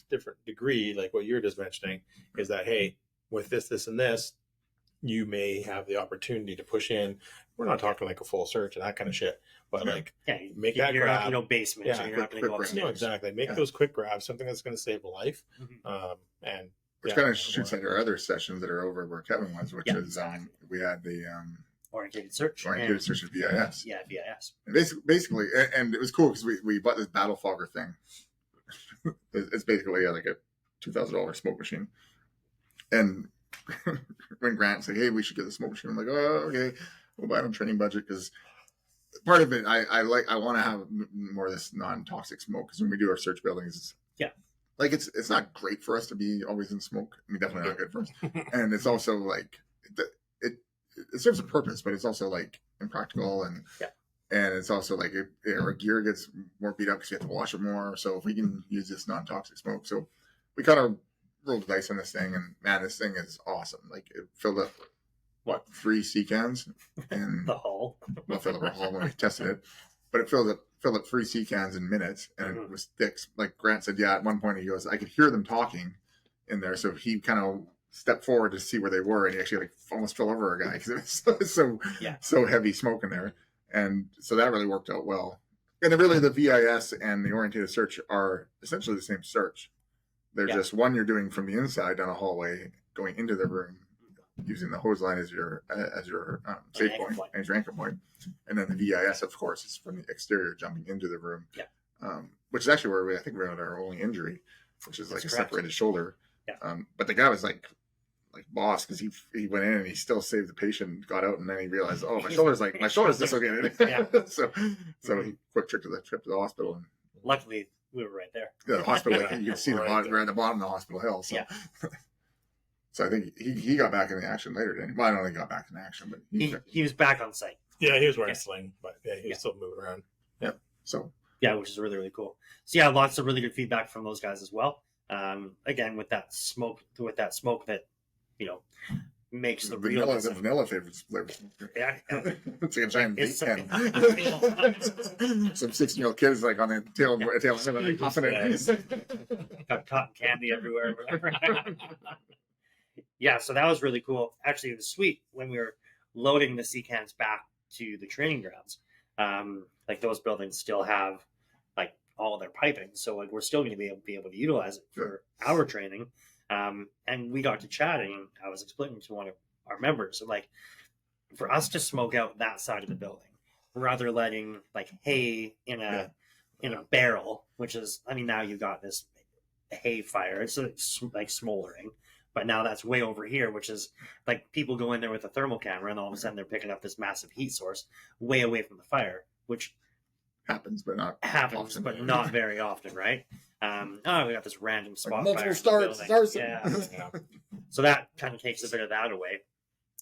different degree, like what you're just mentioning, is that, hey, with this, and this, you may have the opportunity to push in. We're not talking like a full search and that kind of shit, but like make that you're grab. not basement, so you're not going to go quick upstairs. No, exactly. Make those quick grabs, something that's going to save a life. And Which kind of shoots into our other sessions that are over where Kevin was, which is we had the orientated search. orientated search of VIS. Yeah, VIS. And basically, and it was cool because we bought this battle fogger thing. It's basically like a $2,000 smoke machine. And when Grant's like, hey, we should get the smoke machine, I'm like, oh, okay, we'll buy it on training budget, because part of it, I want to have more of this non-toxic smoke, because when we do our search buildings, like it's not great for us to be always in smoke. I mean, definitely not good for us. And it's also like it serves a purpose, but it's also like impractical and it's also like our gear gets more beat up because we have to wash it more. So if we can use this non-toxic smoke, so we kind of rolled the dice on this thing, and man, this thing is awesome. Like it filled up 3 sea cans and the hull. Well, filled up a hull when we tested it, but it filled up 3 sea cans in minutes, and it was thick. Like Grant said, at one point he goes, I could hear them talking in there, so he kind of stepped forward to see where they were, and he actually like almost fell over a guy because it was so heavy smoke in there, and so that really worked out well. And then really the VIS and the orientated search are essentially the same search. They're just one you're doing from the inside down a hallway going into the room using the hose line as your safe point, as your anchor point, and then the VIS, of course, is from the exterior jumping into the room. Which is actually where I think we had our only injury, which is like a separated shoulder. But the guy was like boss, because he went in and he still saved the patient, got out, and then he realized, oh, my shoulder's dislocated. so he quick trip to the hospital. And luckily we were right there. The hospital, you can see the bottom, we're at the bottom of the hospital hill. So. So I think he got back in the action later, didn't he? Well, I don't think he got back in action, but he was back on site. Yeah, he was wearing a sling, but he was still moving around. So which is really, really cool. So lots of really good feedback from those guys as well. Again, with that smoke that makes the vanilla flavor. Yeah, it's like a giant vape pen. Some 16-year-old kids like on the tail like puffing it. Got cotton candy everywhere. So that was really cool. Actually, it was sweet when we were loading the sea cans back to the training grounds. Like those buildings still have like all their piping, so like we're still going to be able to utilize it for our training. And we got to chatting, and I was explaining to one of our members, and like for us to smoke out that side of the building, rather letting like hay in a barrel, which is, I mean, now you've got this hay fire, it's like smoldering. But now that's way over here, which is like people go in there with a thermal camera and all of a sudden they're picking up this massive heat source way away from the fire, which happens, but not very often, right? We got this random spot like multiple starts. So that kind of takes a bit of that away.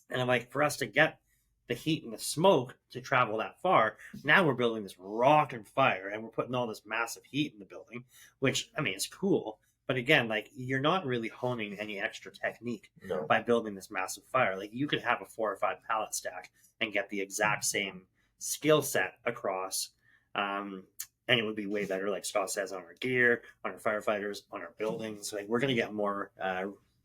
And I'm like, for us to get the heat and the smoke to travel that far, now we're building this rocking fire and we're putting all this massive heat in the building, which, I mean, it's cool. But again, like you're not really honing any extra technique by building this massive fire. Like you could have a 4 or 5 pallet stack and get the exact same skill set across, and it would be way better. Like Scott says, on our gear, on our firefighters, on our buildings. Like we're going to get more,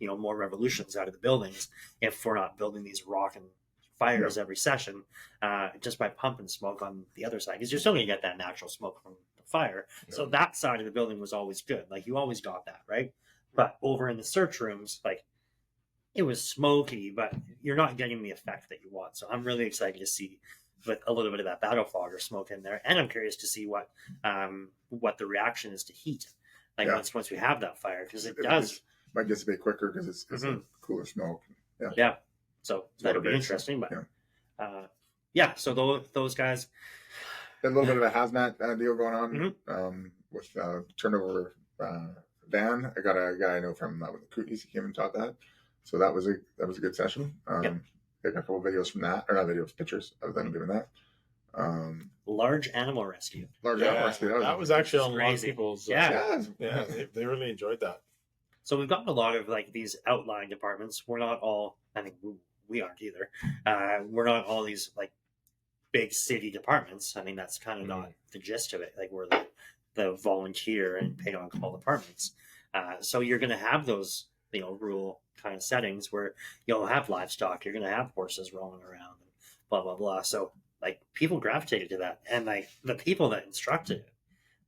more revolutions out of the buildings if we're not building these rocking fires every session, just by pumping smoke on the other side, because you're still going to get that natural smoke from fire. So that side of the building was always good. Like you always got that, right? But over in the search rooms, like it was smoky, but you're not getting the effect that you want. So I'm really excited to see with a little bit of that battle fog or smoke in there, and I'm curious to see what the reaction is to heat. Like once we have that fire, because it might dissipate quicker because it's a cooler smoke. So that'll be interesting. But so those guys. A little bit of a hazmat deal going on with turnover van. I got a guy I know from the Kootenays. He came and taught that, so that was a good session. I got a couple of videos from that, or not videos, pictures of them doing that. Large animal rescue. That was actually on a lot of people's. They really enjoyed that. So we've got a lot of like these outlying departments. We're not all. I think we aren't either. We're not all these like big city departments. I mean, that's kind of not the gist of it. Like we're the volunteer and paid on call departments. So you're going to have those, rural kind of settings where you'll have livestock. You're going to have horses rolling around and blah, blah, blah. So like people gravitated to that. And like the people that instructed it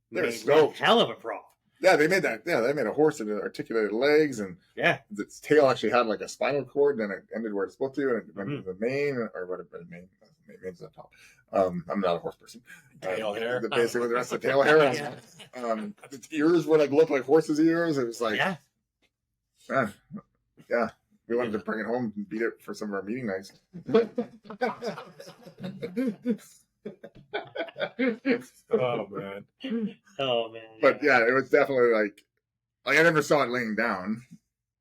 made one hell of a prop. Yeah, they made that. Yeah, they made a horse that had articulated legs, and its tail actually had like a spinal cord, and then it ended where it's supposed to, and it went to the mane, or whatever the mane. Mane's on top. I'm not a horse person. Tail hair. Basically, the rest of the tail hair. Its ears were like looked like horses' ears. It was like, man, we wanted to bring it home and beat it for some of our meeting nights. Oh man. Oh man. But it was definitely like like I never saw it laying down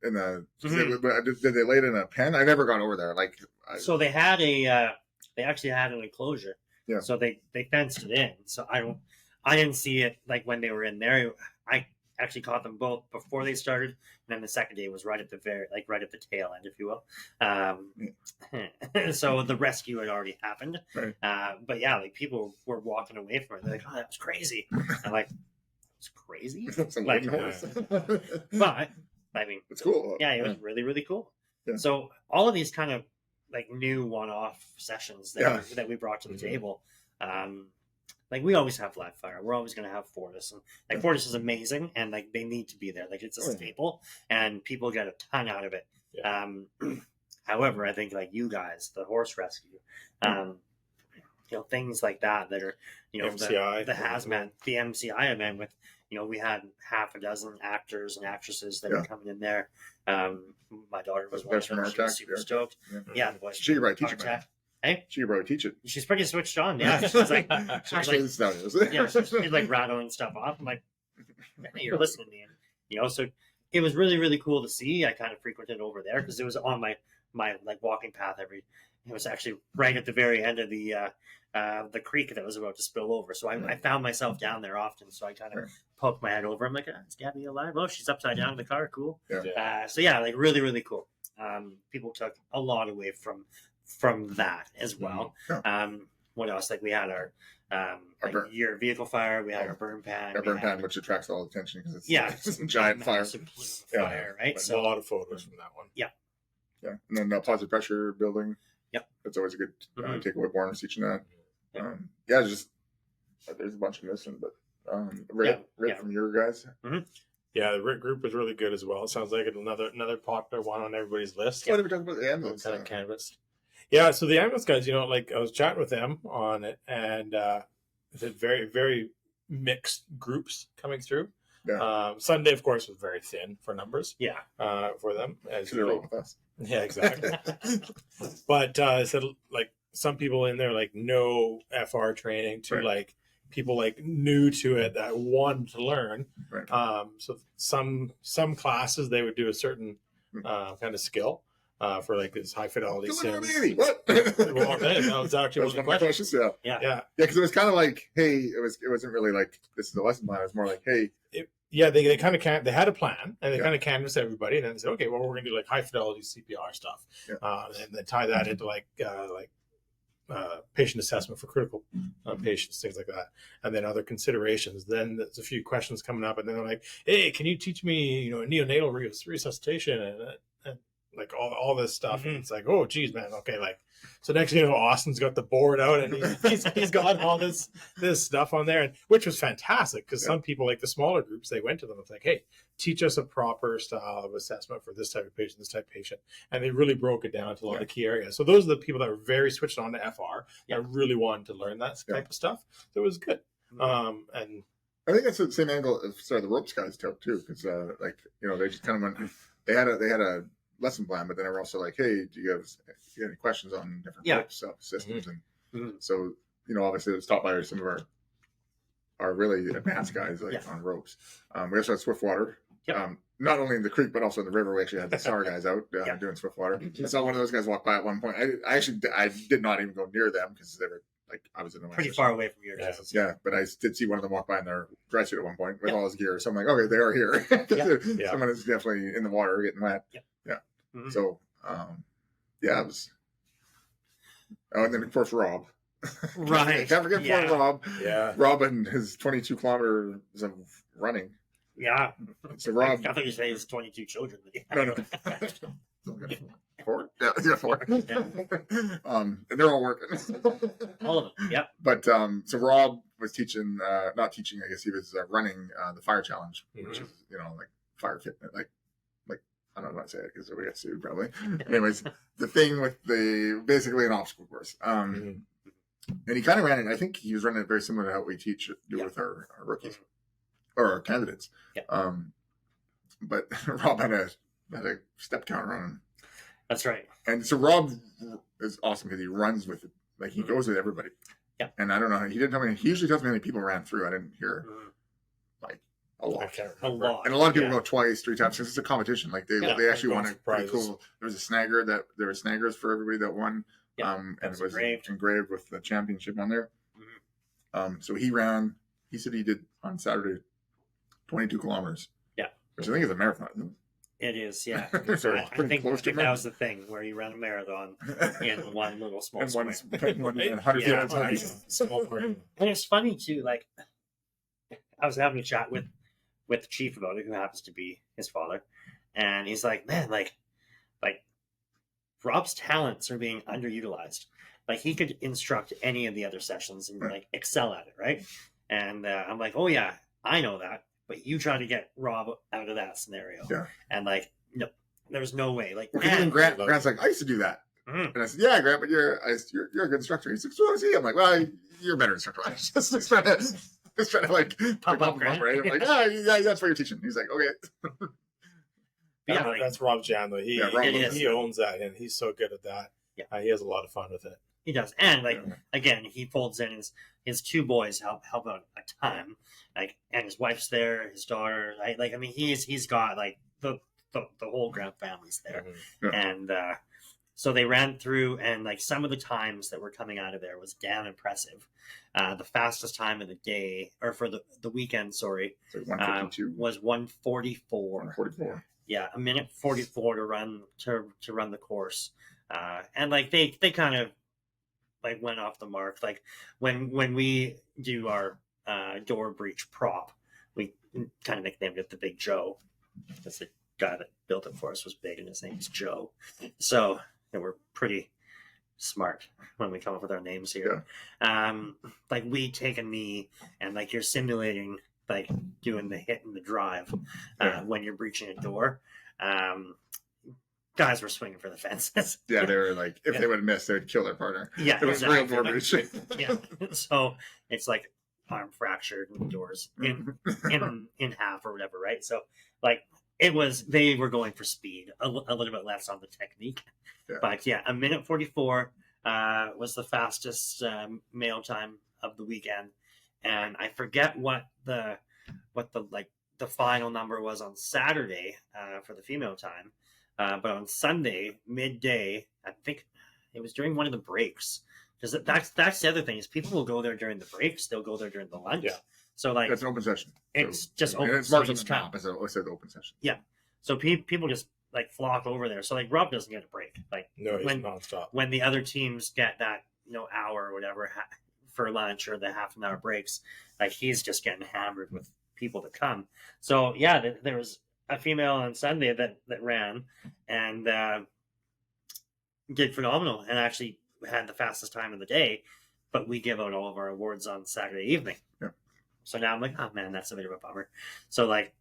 in the. Did they lay it in a pen? I never got over there. Like, So they actually had an enclosure. Yeah. So they fenced it in. So I didn't see it like when they were in there. I actually caught them both before they started, and then the second day was right at the tail end, if you will. So the rescue had already happened. Right. But yeah, like people were walking away from it. They're like, "Oh, that was crazy." I'm like, "It's crazy." It's a Like, wooden horse. but I mean, It's cool. yeah, it was really, really cool. Yeah. So all of these kind of like new one-off sessions that we brought to the table, like we always have live fire. We're always going to have Fortis, and like Fortis is amazing, and like they need to be there. Like it's a staple, and people get a ton out of it. Yeah. However, I think like you guys, the horse rescue, things like that are, MCI. the hazmat, the MCI event with, we had half a dozen actors and actresses that were coming in there. My daughter was watching. She was super stoked. Yeah, the voice. She could probably teach it. Hey, She could probably teach it. she's pretty switched on. Yeah, she's like, She's like rattling stuff off. I'm like, you're listening to me. So it was really, really cool to see. I kind of frequented over there because it was on my like walking path it was actually right at the very end of the creek that was about to spill over. So I found myself down there often. So I kind of poked my head over. I'm like, is Gabby alive? Oh, she's upside down in the car. Cool. Yeah. So yeah, like really, really cool. People took a lot away from that as well. What else? Like we had our year vehicle fire. We had our burn pan. Our burn pan, which attracts all attention because it's a a giant fire. Fire, right? So a lot of photos from that one. Yeah, and then positive pressure building. Yep, that's always a good takeaway bonus teaching that. Just there's a bunch of missing, but Rick from your guys. Yeah, the Rick group was really good as well. It sounds like another popular one on everybody's list. What are we talking about? The ambulance kind of canvas. Yeah, so the ambulance guys, like I was chatting with them on it, and it's a very, very mixed groups coming through. Yeah. Sunday, of course, was very thin for numbers. Yeah. For them, as they're with us. Yeah, exactly. But so like some people in there like no FR training to like people like new to it that wanted to learn. Right. So some classes they would do a certain kind of skill. For like this high fidelity sims. What? Well, that was actually one of the questions. Yeah. Because it was kind of like, hey, it wasn't really like this is the lesson plan. It was more like, hey. They kind of they had a plan and they kind of canvassed everybody and then said, okay, well we're gonna do like high fidelity CPR stuff, and then tie that into like patient assessment for critical patients, things like that, and then other considerations. Then there's a few questions coming up, and then they're like, hey, can you teach me, neonatal resuscitation and like all this stuff? And it's like, oh geez, man, okay, like so next thing you know, Austin's got the board out and he's got all this stuff on there, and which was fantastic because some people, like the smaller groups, they went to them and was like, hey, teach us a proper style of assessment for this type of patient, and they really broke it down to a lot of key areas. So those are the people that were very switched on to FR that really wanted to learn that type of stuff. So it was good. And I think that's the same angle as the ropes guys took too, because they just kind of went. They had a lesson plan, but then they were also like, hey, do you have any questions on different ropes systems? And so obviously it was taught by some of our really advanced guys on ropes. We also had Swiftwater. Not only in the creek but also in the river. We actually had the SAR guys out doing Swiftwater. I saw one of those guys walk by at one point. I did not even go near them because they were like I was in the pretty far away from your guys. Yeah, but I did see one of them walk by in their dry suit at one point with all his gear. So I'm like, okay, they are here. Someone is definitely in the water getting wet. So it was. Oh, and then of course Rob. Right. Can't forget poor Rob. Yeah. Rob and his 22 kilometers of running. Yeah. So Rob. I thought you said his 22 children. No. 4? Yeah, 4. And they're all working. All of them. Yep. But so Rob was teaching, not teaching. I guess he was running the fire challenge, which is like fire fitness, like I don't know how to say it because we got sued probably. Anyways, the thing with basically an obstacle course. And he kind of ran it. I think he was running it very similar to how we do with our rookies or our candidates. But Rob had a step counter on him. That's right. And so Rob is awesome because he runs with it. Like he goes with everybody. Yeah. And I don't know. He didn't tell me. He usually tells me how many people ran through. I didn't hear like a lot. I can't A remember. lot. And a lot of people Yeah. go twice, 3 times because it's a competition. Like Yeah, they actually and won a pretty prizes. cool. There was a snagger there were snaggers for everybody that won. Yeah, and that it was was engraved. engraved with the championship on there. Mhm. So he said he did on Saturday 22 kilometers. Yeah. Which I think is a marathon. It is, yeah. So I it's pretty think, close to that was the thing where he ran a marathon in one little small and one, square. one 100 Yeah. times. Small party. And it's funny too. Like, I was having a chat with the chief about it, who happens to be his father, and he's like, "Man, like Rob's talents are being underutilized. Like, he could instruct any of the other sessions and Right. like excel at it, right?" And I'm like, "Oh yeah, I know that, but you try to get Rob out of that scenario." Yeah. And like, no, there's no way. Like, Well, even and- Grant's like, I used to do that. Mhm. And I said, yeah, Grant, but you're a good instructor. He's like, so is he? I'm like, well, you're a better instructor. I was just trying to like Pump up him Grant. right? I'm like, yeah, that's what you're teaching. He's like, okay. Yeah, like, That's Rob Jam, though. Yeah, Rob It is. He owns that, and he's so good at that. Yeah. He has a lot of fun with it. he does. And like, Yeah. again, he folds in his two boys help out a ton. Like, and his wife's there, his daughter. I mean, he's got like the whole Grant family's there. Mhm. Yeah. And so they ran through, and like some of the times that were coming out of there was damn impressive. The fastest time of the day, or for the weekend, sorry, So 152, was 1:44. 144. Yeah, a minute 44 to run the course. And like they kind of like went off the mark. Like when we do our door breach prop, we kind of nicknamed it the Big Joe, because the guy that built it for us was big and his name is Joe. So we're pretty smart when we come up with our names here. Like we take a knee, and like you're simulating like doing the hit and the drive Yeah. when you're breaching a door. Guys were swinging for the fences. Yeah, they were like, if Yeah. they would have missed, they would kill their partner. Yeah, It was real door breach. Yeah, so it's like arm fractured and doors in half or whatever, right? So like they were going for speed, a little bit less on the technique. Yeah. But yeah, a minute 44 was the fastest male time of the weekend, and I forget what the final number was on Saturday for the female time, but on Sunday midday, I think it was during one of the breaks. Because that's the other thing is people will go there during the breaks, they'll go there during the lunch. Yeah. So like That's an open session. it's So- just and open. it's So marked you on the just come. map as an open session. So people just like flock over there. So like Rob doesn't get a break. Like No, he's when nonstop. when the other teams get that hour or whatever for lunch or the half an hour breaks, like he's just getting hammered with people to come. So yeah, there was a female on Sunday that ran and did phenomenal and actually had the fastest time of the day. But we give out all of our awards on Saturday evening. Yeah. So now I'm like, oh man, that's a bit of a bummer. So like,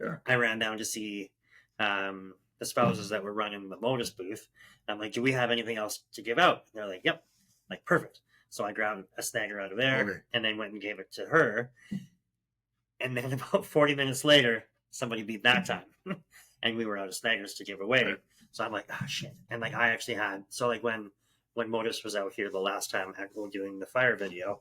Yeah. I ran down to see the spouses that were running the Modus booth. I'm like, do we have anything else to give out? And they're like, yep. I'm like, perfect. So I grabbed a snagger out of there Okay. and then went and gave it to her. And then about 40 minutes later, somebody beat that time. And we were out of snaggers to give away. Right. So I'm like, oh shit. And like I actually had when Modus was out here the last time we were doing the fire video,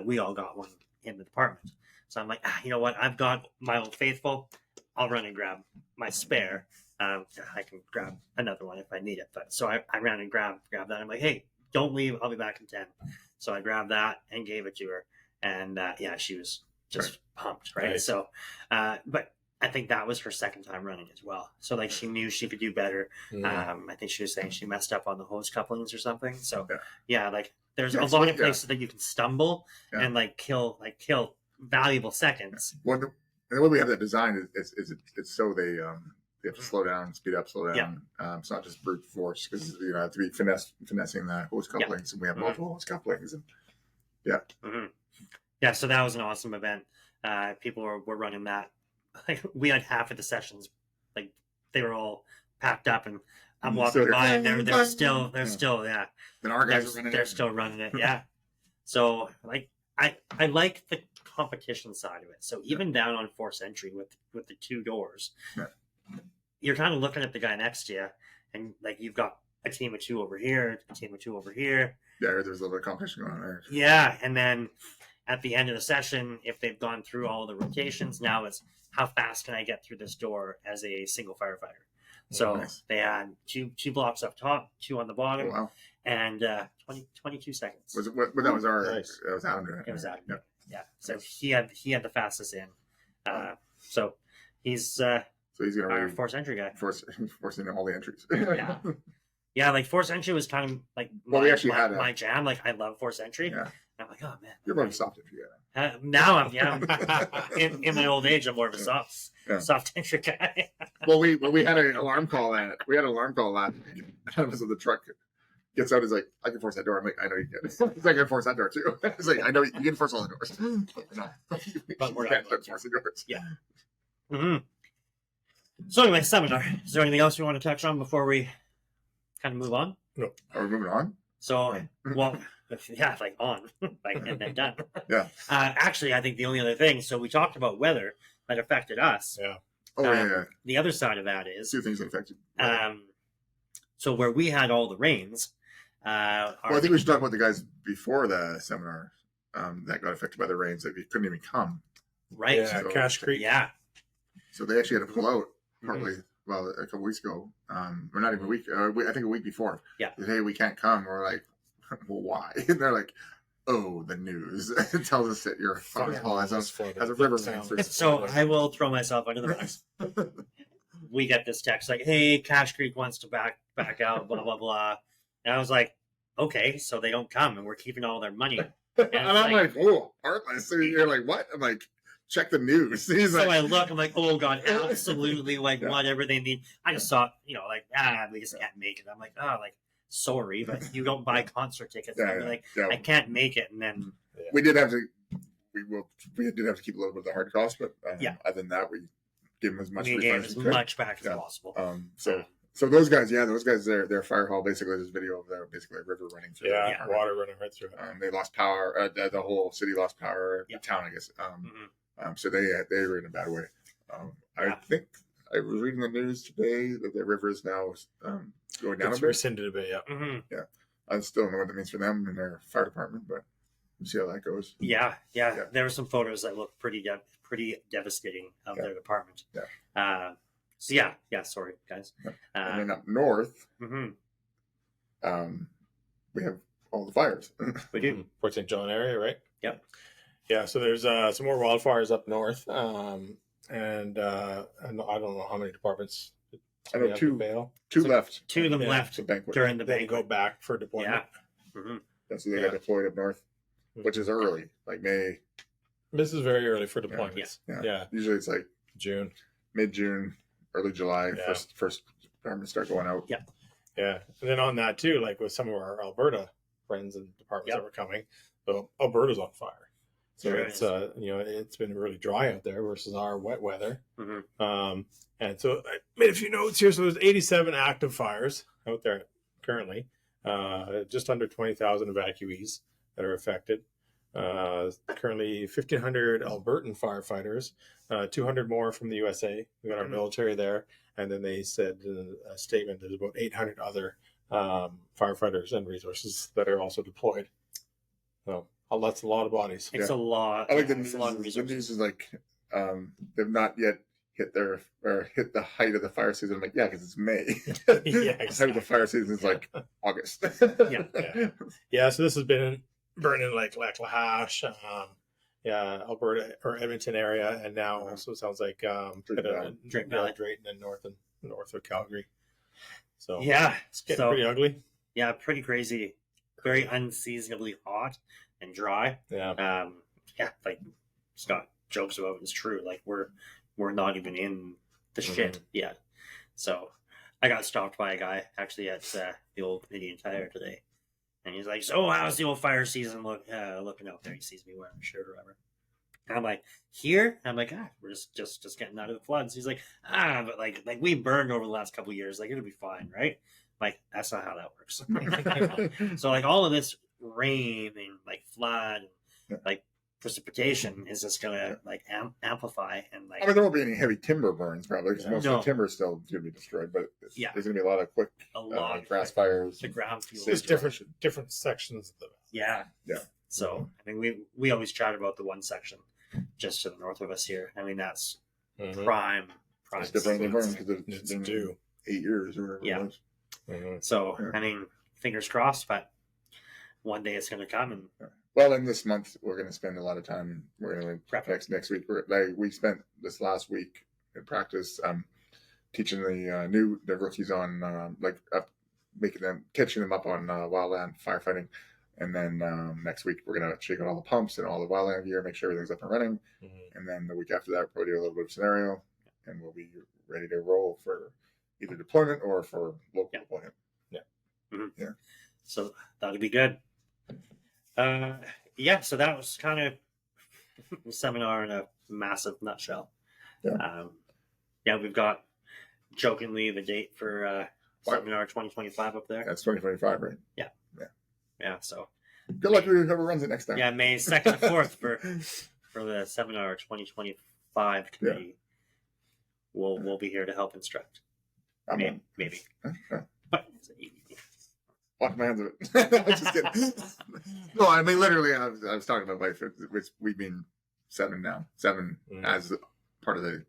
we all got one in the department. So I'm like, you know what? I've got my Old Faithful. I'll run and grab my spare. I can grab another one if I need it. But so I ran and grabbed that. I'm like, hey, don't leave. I'll be back in 10. So I grabbed that and gave it to her. And yeah, she was just pumped, right? Nice. So, but I think that was her second time running as well. So like she knew she could do better. Mm. I think she was saying she messed up on the hose couplings or something. So Yeah. yeah, like there's Yeah, a lot of yeah. places that you can stumble Yeah. and like kill valuable seconds. Well, the way we have that design is it's so they have to slow down, speed up, slow down. It's not just brute force because you have to be finessing the hose couplings, and we have Mhm. multiple hose couplings. And Mm-hmm. Yeah, so that was an awesome event. People were running that. Like we had half of the sessions, like they were all packed up, and I'm So walking they're- by, and they're Yeah. still yeah, then our guys are running they're it. still running it. Yeah. So like I like the competition side of it. So even down on Force Entry with the two doors, Yeah. you're kind of looking at the guy next to you, and like you've got a team of two over here, a team of two over here. Yeah, there's a little bit of competition going on there. Yeah, and then at the end of the session, if they've gone through all the rotations, now it's how fast can I get through this door as a single firefighter. So nice. they had two blocks up top, 2 on the bottom, Oh, wow. and 22 seconds. Was it? That was our. Nice. That was Adam. It was Adam. Yeah. Yeah. So he had the fastest in. So he's So he's gonna our really force entry guy. forcing all the entries. Yeah. Yeah, like force entry was kind of like Well, we actually had my jam. Like I love force entry. Yeah. I'm like, oh man. You're more of a soft entry guy. Now I'm in my old age. I'm more of a soft entry guy. Well, we had an alarm call last week. Adam was in the truck. Gets out, he's like, I can force that door. I'm like, I know you can. He's like, I can force that door too. He's like, I know you can force all the doors. No, But you can't force the doors. Yeah. Mm-hmm. So anyway, seminar. Is there anything else you want to touch on before we kind of move on? No. Are we moving on? So, well, yeah, like on, like and then done. Yeah. Actually, I think the only other thing. So we talked about weather that affected us. Yeah. Oh, yeah. The other side of that is Two things that affected. so where we had all the rains. Well, I think we should talk about the guys before the seminar that got affected by the rains. That couldn't even come. right. Yeah, So- Cache Creek. Yeah. So they actually had to pull out probably a couple weeks ago, or not even a week. I think a week before. Yeah. That, hey, we can't come. We're like, well, why? And they're like, oh, the news it tells us that you're as a river man. So I will throw myself under the bus. We get this text like, "Hey, Cache Creek wants to back out." Blah blah blah. And I was like, "Okay, so they don't come, and we're keeping all their money." And I'm like, oh, heartless. So you're like, what? I'm like, check the news. He's So like, I look, I'm like, "Oh God, absolutely!" Like Yeah. whatever they need. I just saw, like, we just can't make it. I'm like, oh, like sorry, but you don't buy concert tickets. Yeah, I'm yeah, like, yeah. I can't make it, and then We did have to. We did have to keep a little bit of the hard cost, but Yeah. other than that, we give them as much we gave refund as we could. much back as Yeah. possible. So those guys, their fire hall basically there's video of their basically a river running through. Yeah, Yeah. water running right through it. They lost power. The whole city lost power. Yeah. The town, I guess. Mhm. So they were in a bad way. I Yeah. think I was reading the news today that the river is now going down It's a bit. rescinded a bit, yeah. Mm-hmm. I still don't know what that means for them and their fire department, but we'll see how that goes. Yeah. Yeah. There were some photos that looked pretty devastating of Yeah. their department. Yeah. So yeah. Sorry, guys. And then up north, Mhm. we have all the fires. We do. Port St. John area, right? Yep. Yeah, so there's some more wildfires up north, and I don't know how many departments. I know we have two. to bail. Two left. Two of them Yeah. left The banquet. during the They banquet. go back for deployment. Yeah. Mhm. That's what they Yeah. got deployed up north, which is early, like May. This is very early for deployments. Yeah. Usually it's like June. mid-June, early July. Yeah. First departments start going out. Yeah. Yeah, and then on that too, like with some of our Alberta friends and departments Yep. that were coming, so Alberta's on fire. So Sure it's it's been really dry out there versus our wet weather. Mhm. And so I made a few notes here. So there's 87 active fires out there currently, just under 20,000 evacuees that are affected. Currently 1,500 Albertan firefighters, 200 more from the USA. We got our Mhm. military there. And then they said in a statement there's about 800 other firefighters and resources that are also deployed. So that's a lot of bodies. It's a lot. I like the it's news. a lot of The resources. news is like they've not yet hit the height of the fire season. I'm like, yeah, because it's May. Yeah, The height of the fire season is like August. Yeah. Yeah, so this has been burning like Lahash, Alberta or Edmonton area, and now also sounds like Drayton Valley. Drayton and north of Calgary. So Yeah. it's getting So pretty ugly. yeah, pretty crazy. Very unseasonably hot and dry. Yeah, Like Scott jokes about, it's true. Like we're not even in the shit yet. So I got stopped by a guy actually at the old Canadian Tire today, and he's like, "So how's the old fire season looking out there?" He sees me wearing a shirt or whatever. And I'm like, "Here?" And I'm like, we're just getting out of the floods. He's like, but like we burned over the last couple of years. Like it'll be fine, right? Like that's not how that works. So like all of this rain and like flood, and, like precipitation is just gonna like amplify and like I mean, there won't be any heavy timber burns probably because most of No. the timber is still going to be destroyed. But Yeah. there's going to be a lot of quick a lot of grass fires. the ground fuel. there's different sections of the Yeah. Yeah. So I mean, we always chat about the one section just to the north of us here. I mean, that's prime. It's different sequence. because It's it's been due. 8 years or whatever Yeah. it was. So Yeah. I mean, fingers crossed, but one day it's going to come, and Well, in this month, we're going to spend a lot of time. We're going Prep. to next week. We spent this last week in practice teaching the rookies on catching them up on wildland firefighting, and then next week we're going to check out all the pumps and all the wildland gear, make sure everything's up and running, and then the week after that we'll do a little bit of scenario, and we'll be ready to roll for either deployment or for local deployment. Yeah. So that'll be good. So that was kind of the seminar in a massive nutshell. We've got jokingly the date for seminar 2025 up there. That's 2025, right? Yeah, so Good luck to whoever runs it next time. yeah, May 2nd and 4th for the seminar 2025 committee. We'll be here to help instruct. Maybe. But Wash my hands of it. I'm just kidding. No, I mean literally. I was talking about we've been 7 now. 7 as part of the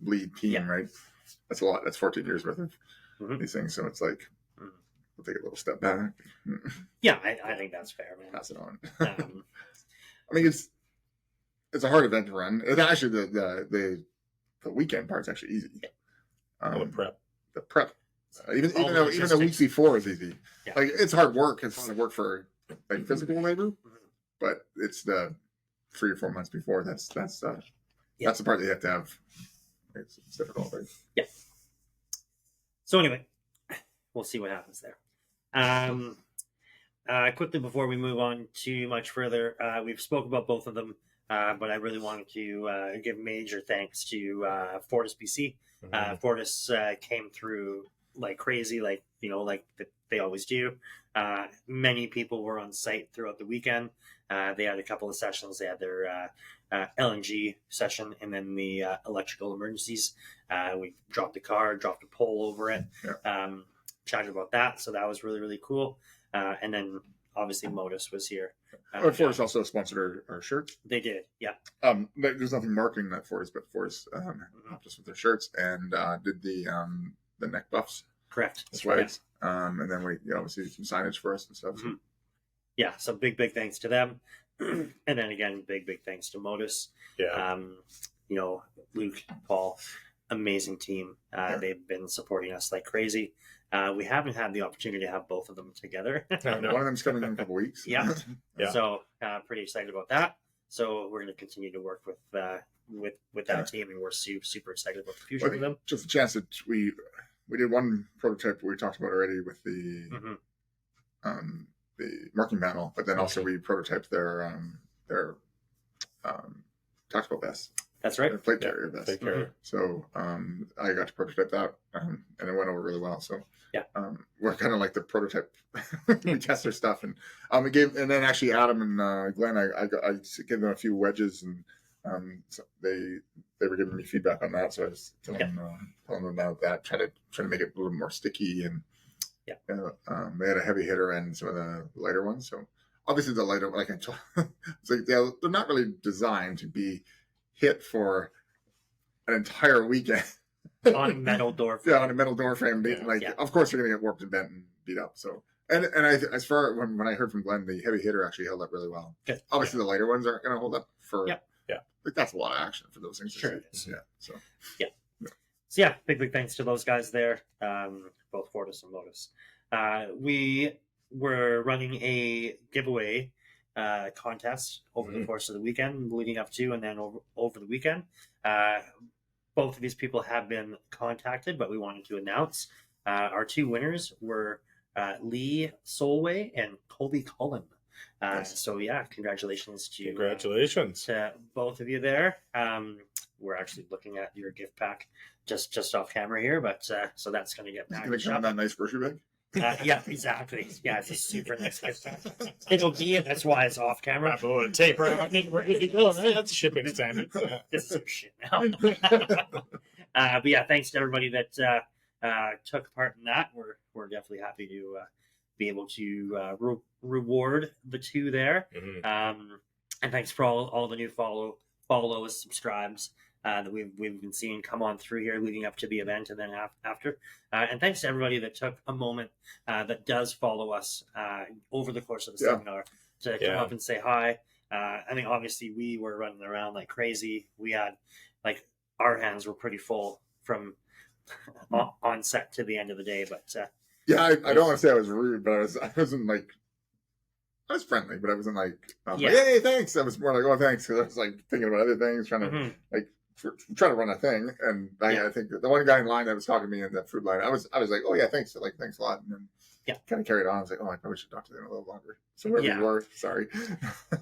lead team, right? That's a lot. That's 14 years worth of these things. So it's like we'll take a little step back. Yeah, I think that's fair, man. Pass it on. Um, I mean, it's a hard event to run. It's actually the weekend part's actually easy. The prep. The prep. Even All the though the week logistics. before is easy. Yeah. Like it's hard work. It's hard work for like physical labor, but it's the 3 or 4 months before. That's the part that you have to have. It's difficult, right? Yeah. So anyway, we'll see what happens there. Quickly before we move on too much further, we've spoke about both of them, but I really wanted to give major thanks to Fortis BC. Fortis came through like crazy, like they always do. Many people were on site throughout the weekend. They had a couple of sessions. They had their LNG session and then the electrical emergencies. We dropped a car, dropped a pole over it, chatted about that. So that was really, really cool. And then obviously Modus was here. Fortis also sponsored our shirts. They did, yeah. There's nothing marketing that Fortis, but Fortis helped us with their shirts and did the neck buffs. Correct. Swags. And then we obviously some signage for us and stuff. So. Yeah, so big thanks to them. And then again, big thanks to Modus. Yeah. Luke, Paul, amazing team. They've been supporting us like crazy. We haven't had the opportunity to have both of them together. One of them's coming in a couple weeks. Yeah. Yeah. So pretty excited about that. So we're going to continue to work with that team, and we're super excited about the future of them. Just a chance that we did one prototype we talked about already with the marking panel, but then also we prototyped their tactical vests. That's right. Their plate carrier vest. Plate carrier. So I got to prototype that, and it went over really well. So yeah, we're kind of like the prototype. We test their stuff, and and then actually Adam and Glenn, I gave them a few wedges, and so they were giving me feedback on that. So I was telling them about that, trying to make it a little more sticky, and they had a heavy hitter and some of the lighter ones. So obviously the lighter, like I told, so they're not really designed to be hit for an entire weekend on a metal door frame. Yeah, on a metal door frame. Of course you're gonna get warped and bent and beat up. So and as far when I heard from Glenn, the heavy hitter actually held up really well. Good. Obviously the lighter ones aren't gonna hold up for Yeah. Like that's a lot of action for those things. Sure it is. Yeah. So So yeah, big thanks to those guys there, both Fortis and Modus. We were running a giveaway contest over the course of the weekend, leading up to and then over the weekend. Both of these people have been contacted, but we wanted to announce our 2 winners were Lee Solway and Colby Cullen. Nice. So yeah, congratulations to both of you there. We're actually looking at your gift pack just off camera here, but so that's going to get it's gonna packaged come in up. that nice grocery bag. Yeah, exactly. Yeah, it's a super nice gift pack. It'll be, that's why it's off camera. Wrap it with tape right on it, ready to go. That's shipping standard. This is some shit now. But yeah, thanks to everybody that took part in that. We're definitely happy be able to reward the two there. And thanks for all the new follows, subscribes that we've been seeing come on through here leading up to the event and then after. And thanks to everybody that took a moment that does follow us over the course of the seminar to come up and say hi. I mean, obviously we were running around like crazy. We had our hands were pretty full from on set to the end of the day, but I don't want to say I was rude, but I wasn't like, I was friendly, but I wasn't like, hey, thanks. I was more like, oh, thanks, because I was like thinking about other things, trying to trying to run a thing. And I think the one guy in line that was talking to me in the food line, I was like, oh yeah, thanks, thanks a lot, and then kind of carried on. I was like, oh, I probably should talk to them a little longer. So wherever you were, sorry.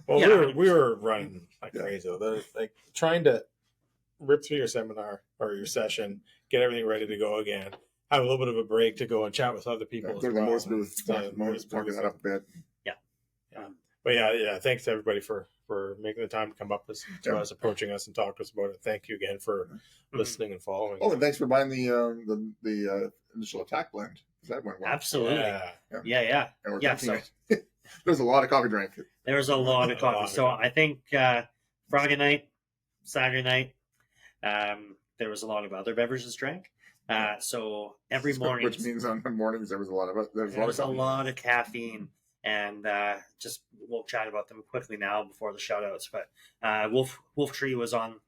Well, we were running like crazy. Like trying to rip through your seminar or your session, get everything ready to go again, have a little bit of a break to go and chat with other people. The most talking that up a bit. But thanks to everybody for making the time to come up to us, approaching us and talk to us about it. Thank you again for listening and following. Oh, and thanks for buying the initial attack blend. That went well. Absolutely. Yeah. So there's a lot of coffee drank. There was a lot of coffee. So I think Friday night, Saturday night, there was a lot of other beverages drank. So every morning, which means on mornings there was a lot of caffeine. And just we'll chat about them quickly now before the shout outs. But Wolf Tree was on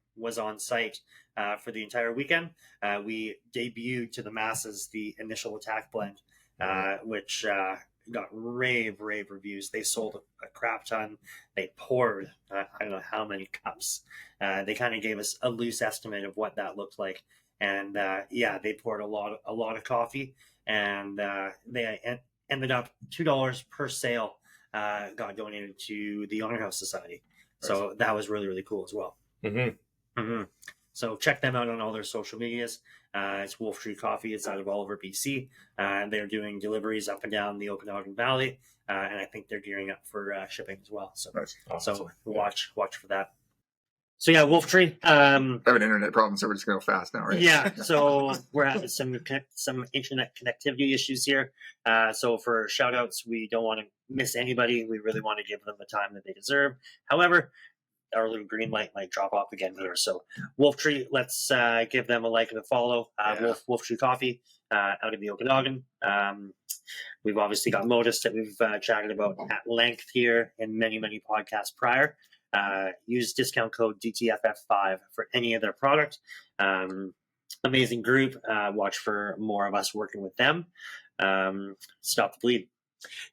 site for the entire weekend. We debuted to the masses the initial attack blend, which got rave reviews. They sold a crap ton. They poured I don't know how many cups. They kind of gave us a loose estimate of what that looked like. And they poured a lot of coffee, and they ended up $2 per sale got donated to the Honor House Society. So that was really cool as well. So check them out on all their social medias. It's Wolf Tree Coffee. It's out of Oliver, BC. They're doing deliveries up and down the Okanagan Valley, and I think they're gearing up for shipping as well. So watch for that. So Wolf Tree. I have an internet problem, so we're just going to go fast now, right? Yeah. So we're having some internet connectivity issues here. So for shout outs, we don't want to miss anybody. We really want to give them the time that they deserve. However, our little green light might drop off again here. So Wolf Tree, let's give them a like and a follow. Wolf Tree Coffee out of the Okanagan. We've obviously got Modus that we've chatted about at length here in many podcasts prior. Use discount code DTFF5 for any of their product. Amazing group. Watch for more of us working with them. Stop the Bleed.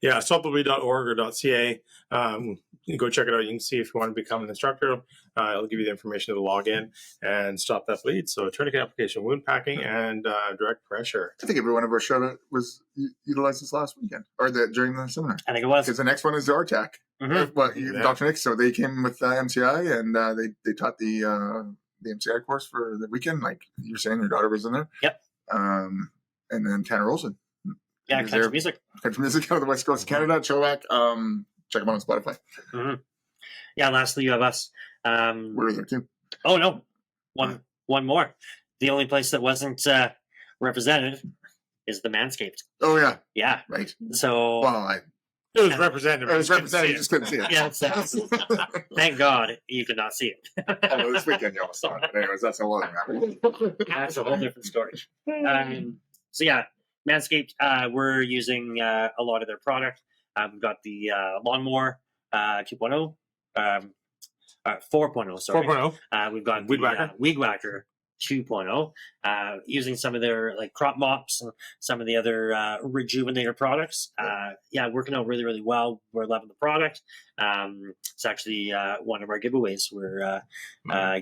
Yeah, stopthebleed.org or .ca. You can go check it out. You can see if you want to become an instructor. It'll give you the information to log in and stop that bleed. So tourniquet application, wound packing, and direct pressure. I think every one of our shout out was utilized this last weekend or during the seminar. I think it was. Because the next one is RTAC. Dr. Nick. So they came with MCI and they taught the MCI course for the weekend. Like you're saying, your daughter was in there. Yep. And then Tanner Olsen. Yeah, country music out of the West Coast of Canada. Chowak. Check them out on Spotify. Yeah, lastly, you have us. We're there too. Oh, no. One more. The only place that wasn't represented is the Manscaped. Oh, yeah. Yeah. Right. So... Well, it was represented. It was represented. You just couldn't see it. Yeah, thank God you could not see it. Although this weekend you almost saw it. But anyways, that's a whole different story. So, yeah, Manscaped, we're using a lot of their product. We've got the Lawnmower 2.0, 4.0, sorry. 4.0. We've got Weed the Whacker. Weed Whacker 2.0, using some of their like crop mops and some of the other rejuvenator products. Working out really well. We're loving the product. It's actually one of our giveaways. We're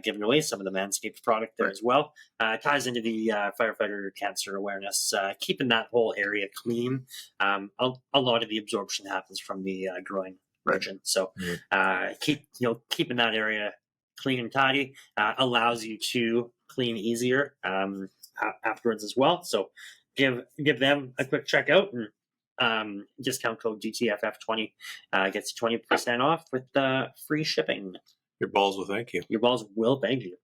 giving away some of the Manscaped product there as well. Ties into the firefighter cancer awareness, keeping that whole area clean. A lot of the absorption happens from the groin region, so keeping that area clean and tidy allows you to clean easier afterwards as well. So give them a quick check out, and discount code DTFF20 gets you 20% off with free shipping. Your balls will thank you. Your balls will thank you.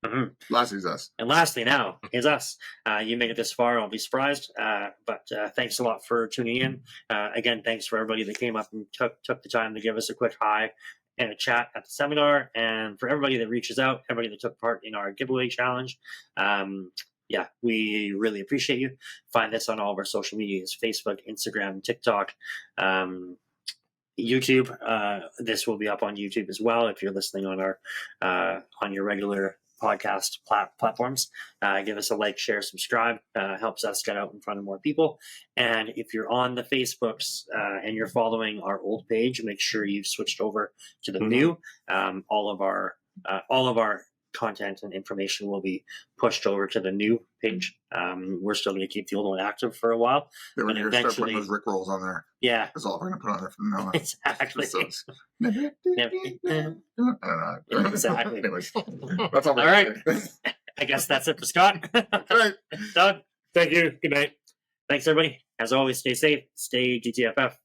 Mhm. Lastly is us. And lastly, now is us. You made it this far. I'll be surprised. But thanks a lot for tuning in. Again, thanks for everybody that came up and took the time to give us a quick hi and a chat at the seminar. And for everybody that reaches out, everybody that took part in our giveaway challenge. Yeah, we really appreciate you. Find us on all of our social medias: Facebook, Instagram, TikTok, YouTube. This will be up on YouTube as well if you're listening on our on your regular podcast platforms. Give us a like, share, subscribe. Helps us get out in front of more people. And if you're on the Facebooks and you're following our old page, make sure you've switched over to the new. All of our content and information will be pushed over to the new page. We're still going to keep the old one active for a while. They were But going to start eventually- putting those Rick rolls on there. Yeah, That's all we're going to put on there from now on. exactly. I don't know. Exactly. Anyways, that's all. All right. I guess that's it for Scott. All right. Doug, Thank you. Good night. thanks everybody. As always, stay safe, stay DTFF.